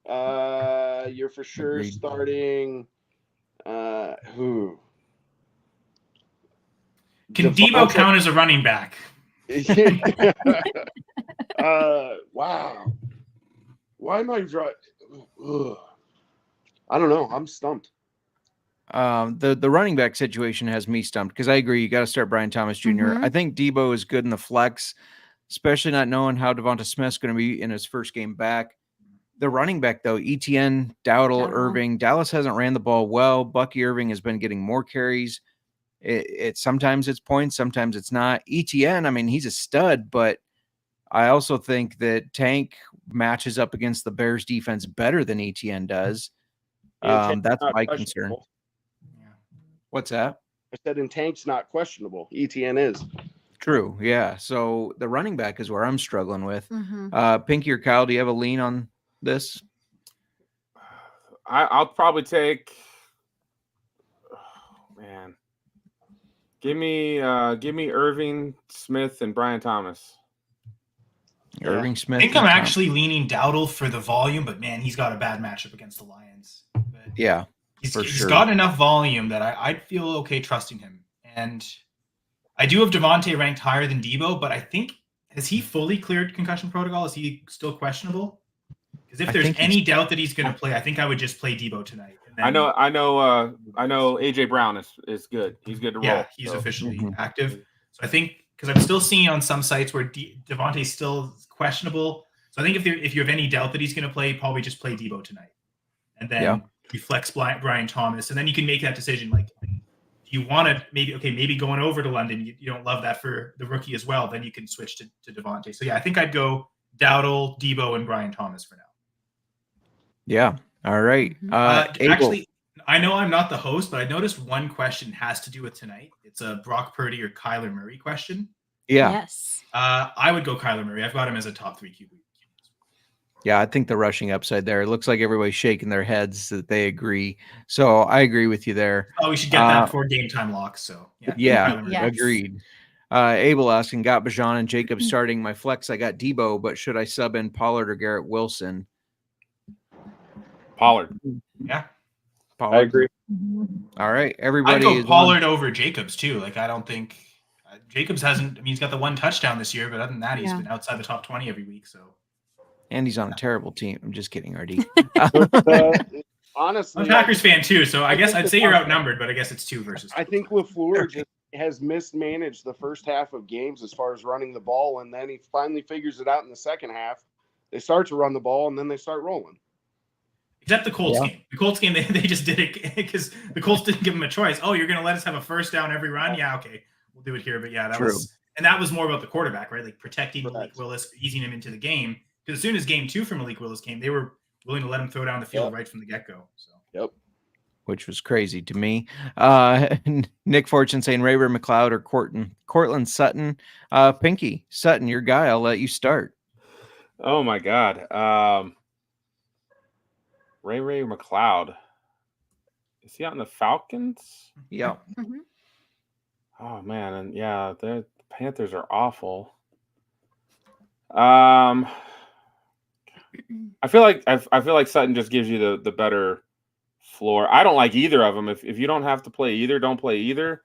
You're for sure starting who? Can Debo count as a running back? Wow. Why am I drawing? I don't know. I'm stumped. The running back situation has me stumped because I agree. You got to start Brian Thomas Jr. Mm-hmm. I think Debo is good in the flex, especially not knowing how Devonta Smith's going to be in his first game back. The running back, though, ETN, Dowdle, Irving. Dallas hasn't ran the ball well. Bucky Irving has been getting more carries. Sometimes it's points, sometimes it's not. ETN, I mean, he's a stud, but I also think that Tank matches up against the Bears defense better than ETN does. That's my concern. Yeah. What's that? I said, and Tank's not questionable. ETN is. True, yeah. So the running back is where I'm struggling with. Mm-hmm. Pinky or Kyle, do you have a lean on this? I'll probably take. Oh, man, give me Irving Smith and Brian Thomas. Irving Smith. I think I'm actually leaning Dowdle for the volume, but man, he's got a bad matchup against the Lions. But yeah, he's got enough volume that I'd feel okay trusting him. And I do have Devontae ranked higher than Debo, but I think, has he fully cleared concussion protocol? Is he still questionable? Because if there's any doubt that he's going to play, I think I would just play Debo tonight. I know AJ Brown is good. He's good to roll. Yeah, he's officially active. So I think, because I'm still seeing on some sites where Devontae's still questionable. So I think if you have any doubt that he's going to play, probably just play Debo tonight. And then you flex Brian Thomas. And then you can make that decision. Like, do you want to maybe going over to London, you don't love that for the rookie as well. Then you can switch to Devontae. So yeah, I think I'd go Dowdle, Debo, and Brian Thomas for now. Yeah. All right. Actually, I know I'm not the host, but I noticed one question has to do with tonight. It's a Brock Purdy or Kyler Murray question. Yeah. Yes. I would go Kyler Murray. I've got him as a top 3 QB. Yeah, I think the rushing upside there. It looks like everybody's shaking their heads that they agree. So I agree with you there. Oh, we should get that before game time locks. So yeah, agreed. Abel asking, got Bijan and Jacobs starting my flex. I got Debo, but should I sub in Pollard or Garrett Wilson? Pollard. Yeah. I agree. All right. Everybody. I'd go Pollard over Jacobs too. Like, I don't think Jacobs hasn't, he's got the 1 touchdown this year, but other than that, he's been outside the top 20 every week. So. And he's on a terrible team. I'm just kidding, RD. Honestly, I'm a Packers fan too, so I guess I'd say you're outnumbered, but I guess it's 2 versus 2. I think LaFleur just has mismanaged the first half of games as far as running the ball, and then he finally figures it out in the second half. They start to run the ball, and then they start rolling. Except the Colts game. The Colts game, they just did it because the Colts didn't give them a choice. Oh, you're going to let us have a first down every run? Yeah, okay. We'll do it here. But yeah, that was more about the quarterback, right? Like protecting Malik Willis, easing him into the game. Because as soon as game 2 for Malik Willis came, they were willing to let him throw down the field right from the get-go. So. Which was crazy to me. Nick Fortune saying Ray-Ray McLeod or Cortland Sutton. Pinky, Sutton, your guy. I'll let you start. Oh, my God. Ray McLeod. Is he on the Falcons? Yeah. Mm-hmm. Oh man, and the Panthers are awful. I feel like Sutton just gives you the better floor. I don't like either of them. If you don't have to play either, don't play either.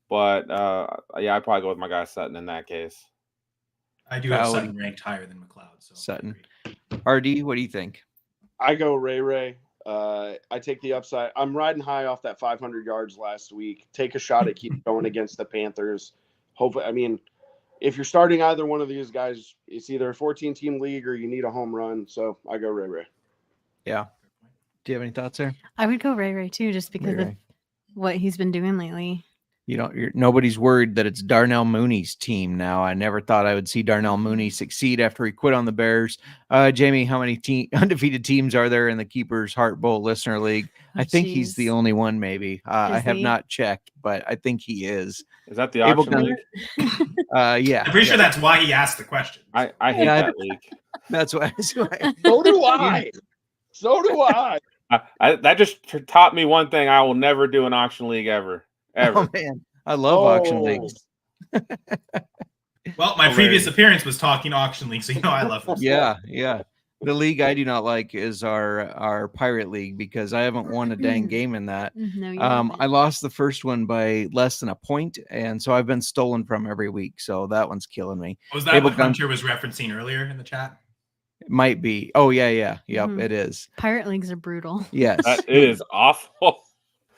But I'd probably go with my guy Sutton in that case. I do have Sutton ranked higher than McLeod. So Sutton. RD, what do you think? I go Ray. I take the upside. I'm riding high off that 500 yards last week. Take a shot at keep going against the Panthers. Hopefully, I mean, if you're starting either one of these guys, it's either a 14-team league or you need a home run. So I go Ray. Yeah. Do you have any thoughts there? I would go Ray too, just because of what he's been doing lately. Nobody's worried that it's Darnell Mooney's team now. I never thought I would see Darnell Mooney succeed after he quit on the Bears. Jamie, how many undefeated teams are there in the Keepers Heart Bowl Listener League? I think he's the only one, maybe. I have not checked, but I think he is. Is that the auction league? Yeah. I'm pretty sure that's why he asked the question. I hate that league. That's why. So do I. That just taught me one thing. I will never do an auction league ever. Oh man, I love auction leagues. Well, my previous appearance was talking auction league, so I love them. Yeah. The league I do not like is our Pirate League because I haven't won a dang game in that. No, I lost the first one by less than a point, and so I've been stolen from every week. So that one's killing me. Was that what Hunter was referencing earlier in the chat? It might be. Oh yeah. Yep, it is. Pirate leagues are brutal. Yes, that is awful.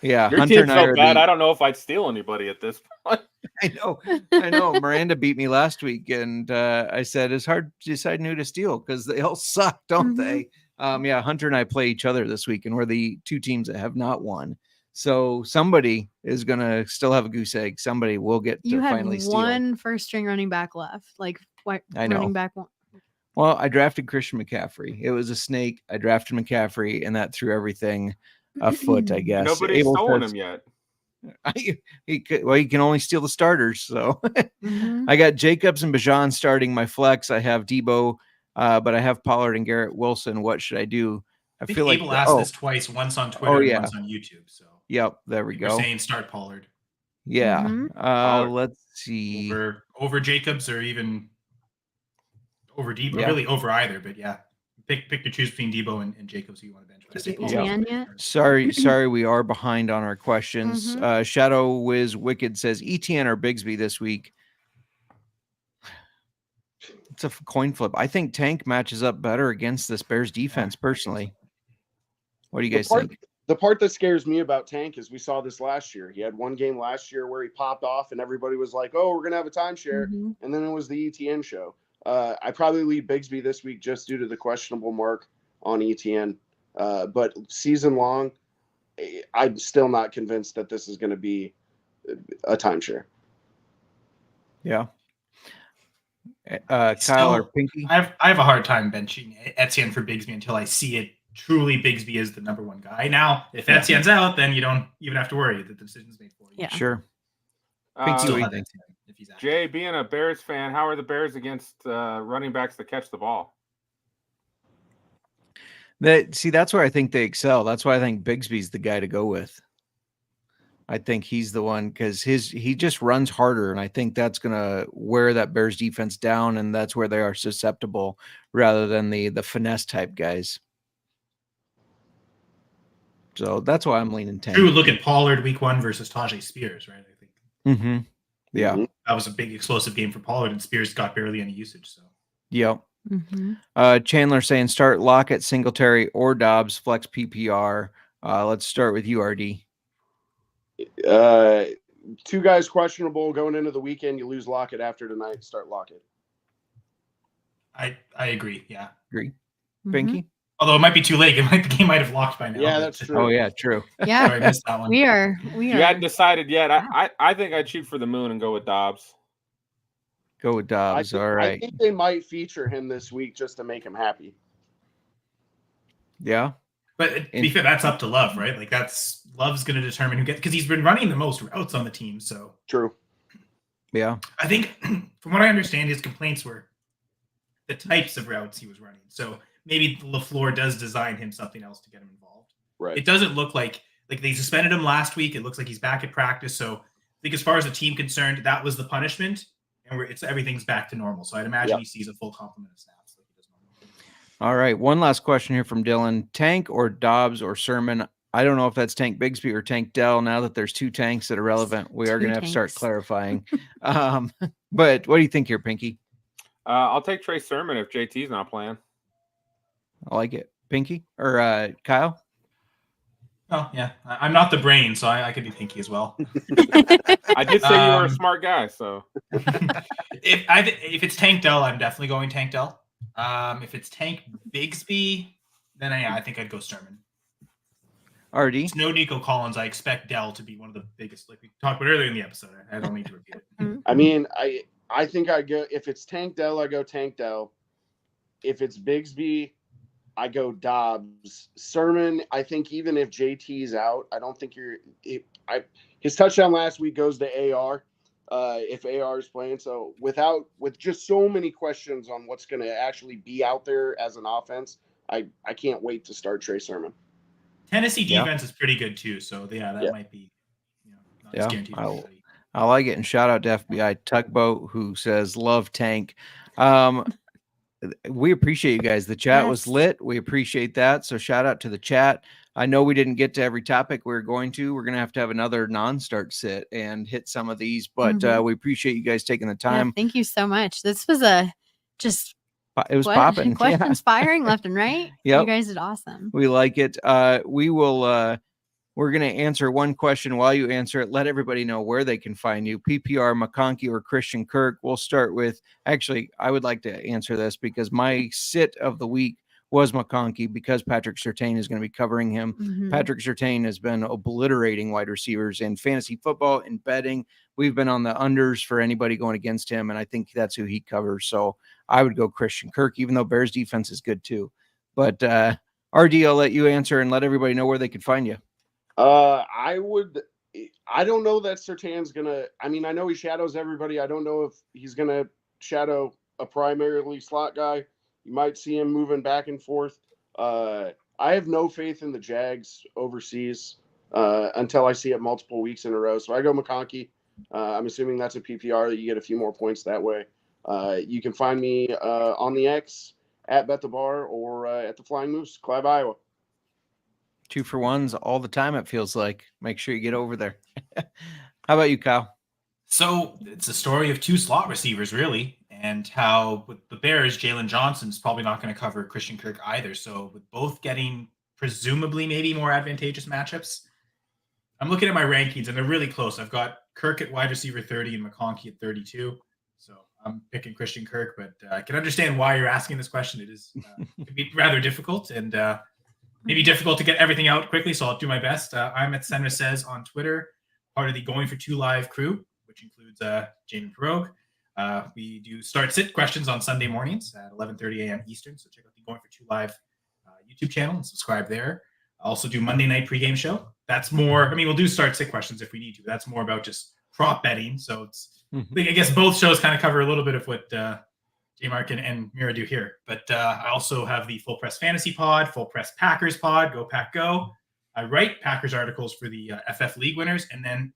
Yeah, your Hunter team's so bad. I don't know if I'd steal anybody at this point. I know. Miranda beat me last week, and I said it's hard to decide who to steal because they all suck, don't they? Hunter and I play each other this week, and we're the 2 teams that have not won. So somebody is gonna still have a goose egg. Somebody will get to finally steal. You had one first-string running back left, running back one. Well, I drafted Christian McCaffrey. It was a snake. I drafted McCaffrey, and that threw everything afoot, I guess. Nobody's stolen him yet. He can only steal the starters. So I got Jacobs and Bijan starting my flex. I have Debo, but I have Pollard and Garrett Wilson. What should I do? I think feel like Abel asked this twice, once on Twitter and once on YouTube. So yep, there we we're go. saying start Pollard. Yeah. Mhm. Let's see. Over Jacobs or even over Debo, Yeah. really over either, but yeah. Pick to choose between Debo and Jacobs who you want to bench. But I say Pollard. Yet? Sorry, we are behind on our questions. Mhm. Shadow Wiz Wicked says ETN or Bigsby this week. It's a coin flip. I think Tank matches up better against this Bears defense, personally. What do you guys think? The part that scares me about Tank is we saw this last year. He had one game last year where he popped off and everybody was like, oh, we're going to have a timeshare. Mm-hmm. And then it was the ETN show. I probably leave Bigsby this week just due to the questionable mark on ETN. But season long, I'm still not convinced that this is going to be a timeshare. Yeah. Kyle or Pinky? I have a hard time benching Etienne for Bigsby until I see it truly Bigsby is the number one guy. Now, if Etienne's out, then you don't even have to worry that the decision's made for you. Yeah. Sure. Pinky, if he's out. Jay, being a Bears fan, how are the Bears against running backs that catch the ball? That's where I think they excel. That's why I think Bigsby's the guy to go with. I think he's the one because he just runs harder, and I think that's gonna wear that Bears defense down, and that's where they are susceptible rather than the finesse type guys. So that's why I'm leaning Tank. True. Look at Pollard week 1 versus Tajay Spears, right? I think. Mm-hmm. Yeah, that was a big explosive game for Pollard, and Spears got barely any usage. So. Yep. Mm-hmm. Chandler saying start Lockett, Singletary, or Dobbs flex PPR. Let's start with you, RD. 2 guys questionable going into the weekend. You lose Lockett after tonight. Start Lockett. I agree. Yeah. Agree. Mm-hmm. Pinky? Although it might be too late. The game might have locked by now. Yeah, that's true. Oh, yeah, true. Yeah. Sorry, I missed that one. We are. You hadn't decided yet. I think I'd shoot for the moon and go with Dobbs. Go with Dobbs. All right. I think they might feature him this week just to make him happy. Yeah. But to be fair, that's up to Love, right? Like Love's going to determine who gets, because he's been running the most routes on the team. So true. Yeah. I think from what I understand, his complaints were the types of routes he was running. So maybe LaFleur does design him something else to get him involved. Right. It doesn't look like they suspended him last week. It looks like he's back at practice. So I think as far as the team concerned, that was the punishment, and everything's back to normal. So I'd imagine he sees a full complement of snaps like he does normally. All right. One last question here from Dylan. Tank or Dobbs or Sermon? I don't know if that's Tank Bigsby or Tank Dell. Now that there's 2 tanks that are relevant, we are going to have to start clarifying. But what do you think here, Pinky? I'll take Trey Sermon if JT's not playing. I like it. Pinky or Kyle? Oh, yeah. I'm not the brain, so I could be Pinky as well. I did say you were a smart guy, so. If it's Tank Dell, I'm definitely going Tank Dell. If it's Tank Bigsby, then I think I'd go Sermon. RD? It's no Nico Collins. I expect Dell to be one of the biggest, like we talked about earlier in the episode. I don't need to repeat it. I mean, I think I go, if it's Tank Dell, I go Tank Dell. If it's Bigsby, I go Dobbs. Sermon, I think even if JT's out, I don't think his touchdown last week goes to AR. If AR is playing, so with just so many questions on what's going to actually be out there as an offense, I can't wait to start Trey Sermon. Tennessee defense is pretty good too, so that might be not as guaranteed. I like it, and shout out to FBI Tugboat who says love Tank. We appreciate you guys. The chat was lit. We appreciate that. So shout out to the chat. I know we didn't get to every topic we were going to. We're going to have another non-start sit and hit some of these, but we appreciate you guys taking the time. Yeah, thank you so much. This was it was popping. Questions firing left and right. Yep. You guys did awesome. We like it. We're going to answer one question while you answer it. Let everybody know where they can find you. PPR, McConkey, or Christian Kirk. We'll start with, actually, I would like to answer this because my sit of the week was McConkey because Patrick Surtain is going to be covering him. Mm-hmm. Patrick Surtain has been obliterating wide receivers in fantasy football and betting. We've been on the unders for anybody going against him, and I think that's who he covers. So I would go Christian Kirk, even though Bears defense is good too. But RD, I'll let you answer and let everybody know where they can find you. I don't know that Surtain's gonna. I mean, I know he shadows everybody. I don't know if he's gonna shadow a primarily slot guy. You might see him moving back and forth. I have no faith in the Jags overseas until I see it multiple weeks in a row. So I go McConkey. I'm assuming that's a PPR that you get a few more points that way. You can find me on the X at Bet the Bar or at the Flying Moose, Clive, Iowa. 2-for-1s all the time, it feels like. Make sure you get over there. How about you, Kyle? So it's a story of two slot receivers, really, and how with the Bears, Jalen Johnson's probably not going to cover Christian Kirk either. So with both getting presumably maybe more advantageous matchups, I'm looking at my rankings, and they're really close. I've got Kirk at wide receiver 30 and McConkey at 32. So I'm picking Christian Kirk, but I can understand why you're asking this question. It is could be rather difficult and maybe difficult to get everything out quickly, so I'll do my best. I'm at Senra Says on Twitter, part of the Going for Two Live crew, which includes Jamie Perogue. We do start-sit questions on Sunday mornings at 11:30 a.m. Eastern, so check out the Going for Two Live YouTube channel and subscribe there. I also do Monday night pregame show. That's more, we'll do start-sit questions if we need to. That's more about just prop betting, so it's I guess both shows kind of cover a little bit of what J-Mark and Mira do here. But I also have the Full Press Fantasy Pod, Full Press Packers Pod, Go Pack Go. I write Packers articles for the FF League winners. And then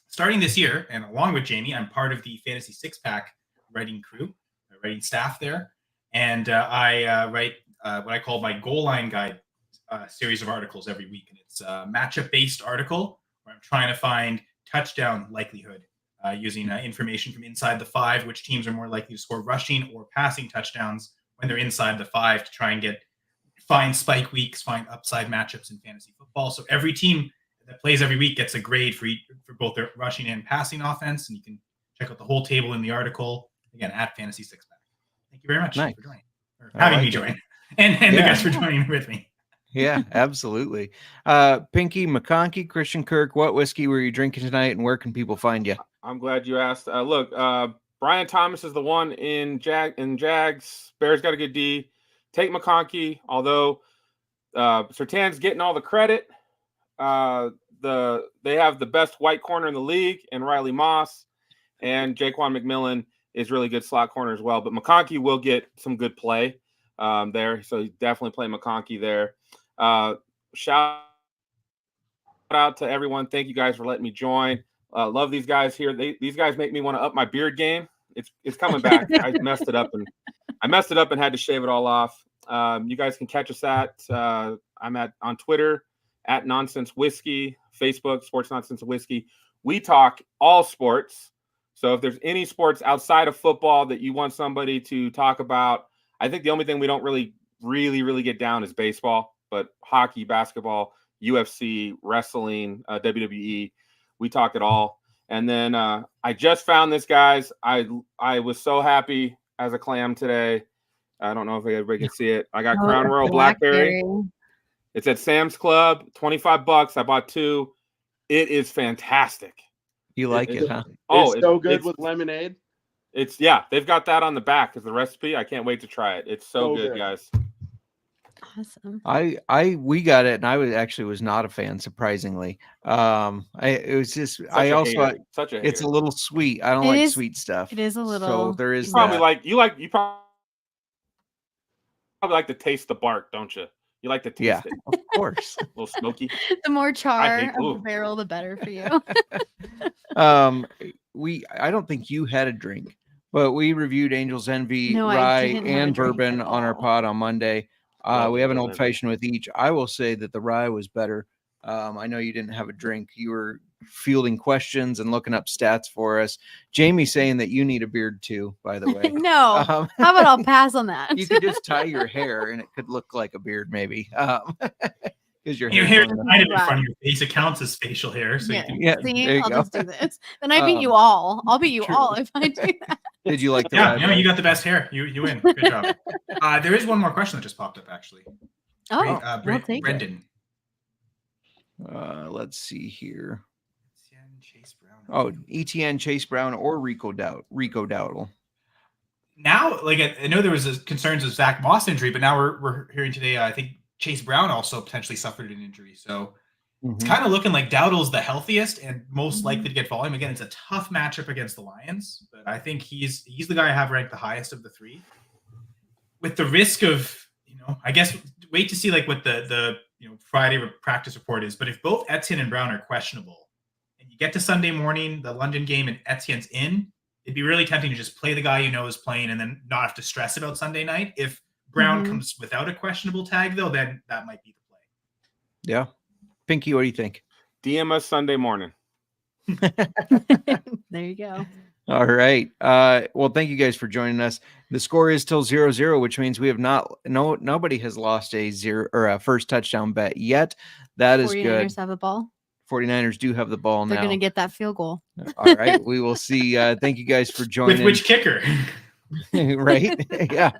starting this year, and along with Jamie, I'm part of the Fantasy Six Pack writing crew, writing staff there. And I write what I call my Goal Line Guide series of articles every week. And it's a matchup-based article where I'm trying to find touchdown likelihood using information from inside the 5, which teams are more likely to score rushing or passing touchdowns when they're inside the 5 to try and find spike weeks, find upside matchups in fantasy football. So every team that plays every week gets a grade for both their rushing and passing offense. And you can check out the whole table in the article, again, at Fantasy Six Pack. Thank you very much for joining, or having me join, and the guys for joining with me. Yeah, absolutely. Pinky, McConkey, Christian Kirk, what whiskey were you drinking tonight, and where can people find you? I'm glad you asked. Look, Brian Thomas is the one in Jags. Bears got a good D. Take McConkey, although Surtain's getting all the credit. They have the best white corner in the league, and Riley Moss, and Jaquan McMillan is really good slot corner as well. But McConkey will get some good play there, so definitely play McConkey there. Shout out to everyone. Thank you guys for letting me join. Love these guys here. These guys make me want to up my beard game. It's coming back. I messed it up and had to shave it all off. You guys can catch us I'm on Twitter at Nonsense Whiskey, Facebook Sports Nonsense Whiskey. We talk all sports. So if there's any sports outside of football that you want somebody to talk about, I think the only thing we don't really get down is baseball, but hockey, basketball, UFC, wrestling, WWE, we talk it all. And then I just found this, guys. I was so happy as a clam today. I don't know if everybody can see it. I got Crown Royal Blackberry. It's at Sam's Club, $25. I bought 2. It is fantastic. You like it, huh? Oh, it's so good with lemonade. They've got that on the back as the recipe. I can't wait to try it. It's so good, guys. Awesome. We got it, and I was not a fan, surprisingly. It's a little sweet. I don't like sweet stuff. It is a little. So there is probably you probably like to taste the bark, don't you? You like to taste it. Of course. A little smoky. The more char of the barrel, the better for you. I don't think you had a drink, but we reviewed Angel's Envy rye and bourbon on our pod on Monday. We have an old fashioned with each. I will say that the rye was better. I know you didn't have a drink. You were fielding questions and looking up stats for us. Jamie saying that you need a beard too, by the way. No. How about I'll pass on that? You could just tie your hair and it could look like a beard, maybe. Because your hair is divided in front of your face. It counts as facial hair. So see, I'll just do this. Then I beat you all. I'll beat you all if I do that. Did you like the you got the best hair. You win. Good job. There is one more question that just popped up, actually. Oh, Brendan. Let's see here. ETN, Chase Brown, or Rico Dowdle. Now, I know there was concerns of Zach Moss injury, but now we're hearing today. I think Chase Brown also potentially suffered an injury, so it's kind of looking like Dowdle's the healthiest and most likely to get volume. Again, it's a tough matchup against the Lions, but I think he's the guy I have ranked the highest of the 3. With the risk of, I guess wait to see like what the Friday practice report is. But if both Etienne and Brown are questionable, and you get to Sunday morning, the London game, and Etienne's in, it'd be really tempting to just play the guy you know is playing and then not have to stress about Sunday night. If Brown comes without a questionable tag, though, then that might be the play. Yeah. Pinky, what do you think? DM us Sunday morning. There you go. All right. Well, thank you guys for joining us. The score is still 0-0, which means we have nobody has lost a first touchdown bet yet. That is good. 49ers have the ball. 49ers do have the ball now. They're going to get that field goal. All right. We will see. Thank you guys for joining. With which kicker? Right. Yeah.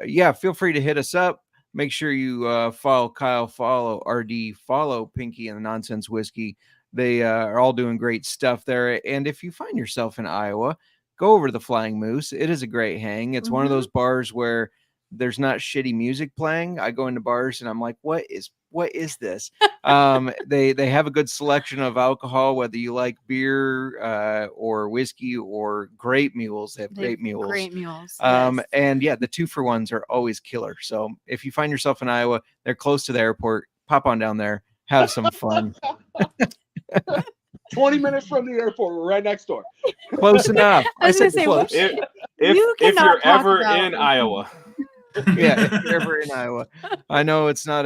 Yeah. Feel free to hit us up. Make sure you follow Kyle, follow RD, follow Pinky and the Nonsense Whiskey. They are all doing great stuff there. And if you find yourself in Iowa, go over to the Flying Moose. It is a great hang. It's one of those bars where there's not shitty music playing. I go into bars and I'm like, what is this? They have a good selection of alcohol, whether you like beer or whiskey or grape mules. They have grape mules. Great mules. Yes. And yeah, the 2-for-1s are always killer. So if you find yourself in Iowa, they're close to the airport. Pop on down there. Have some fun. 20 minutes from the airport, we're right next door. Close enough. I was going to say, close. If you're ever in Iowa. Yeah, if you're ever in Iowa. I know it's not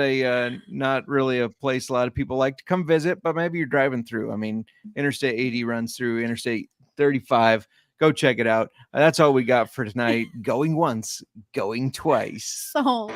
really a place a lot of people like to come visit, but maybe you're driving through. I mean, Interstate 80 runs through Interstate 35. Go check it out. That's all we got for tonight. Going once, going twice. So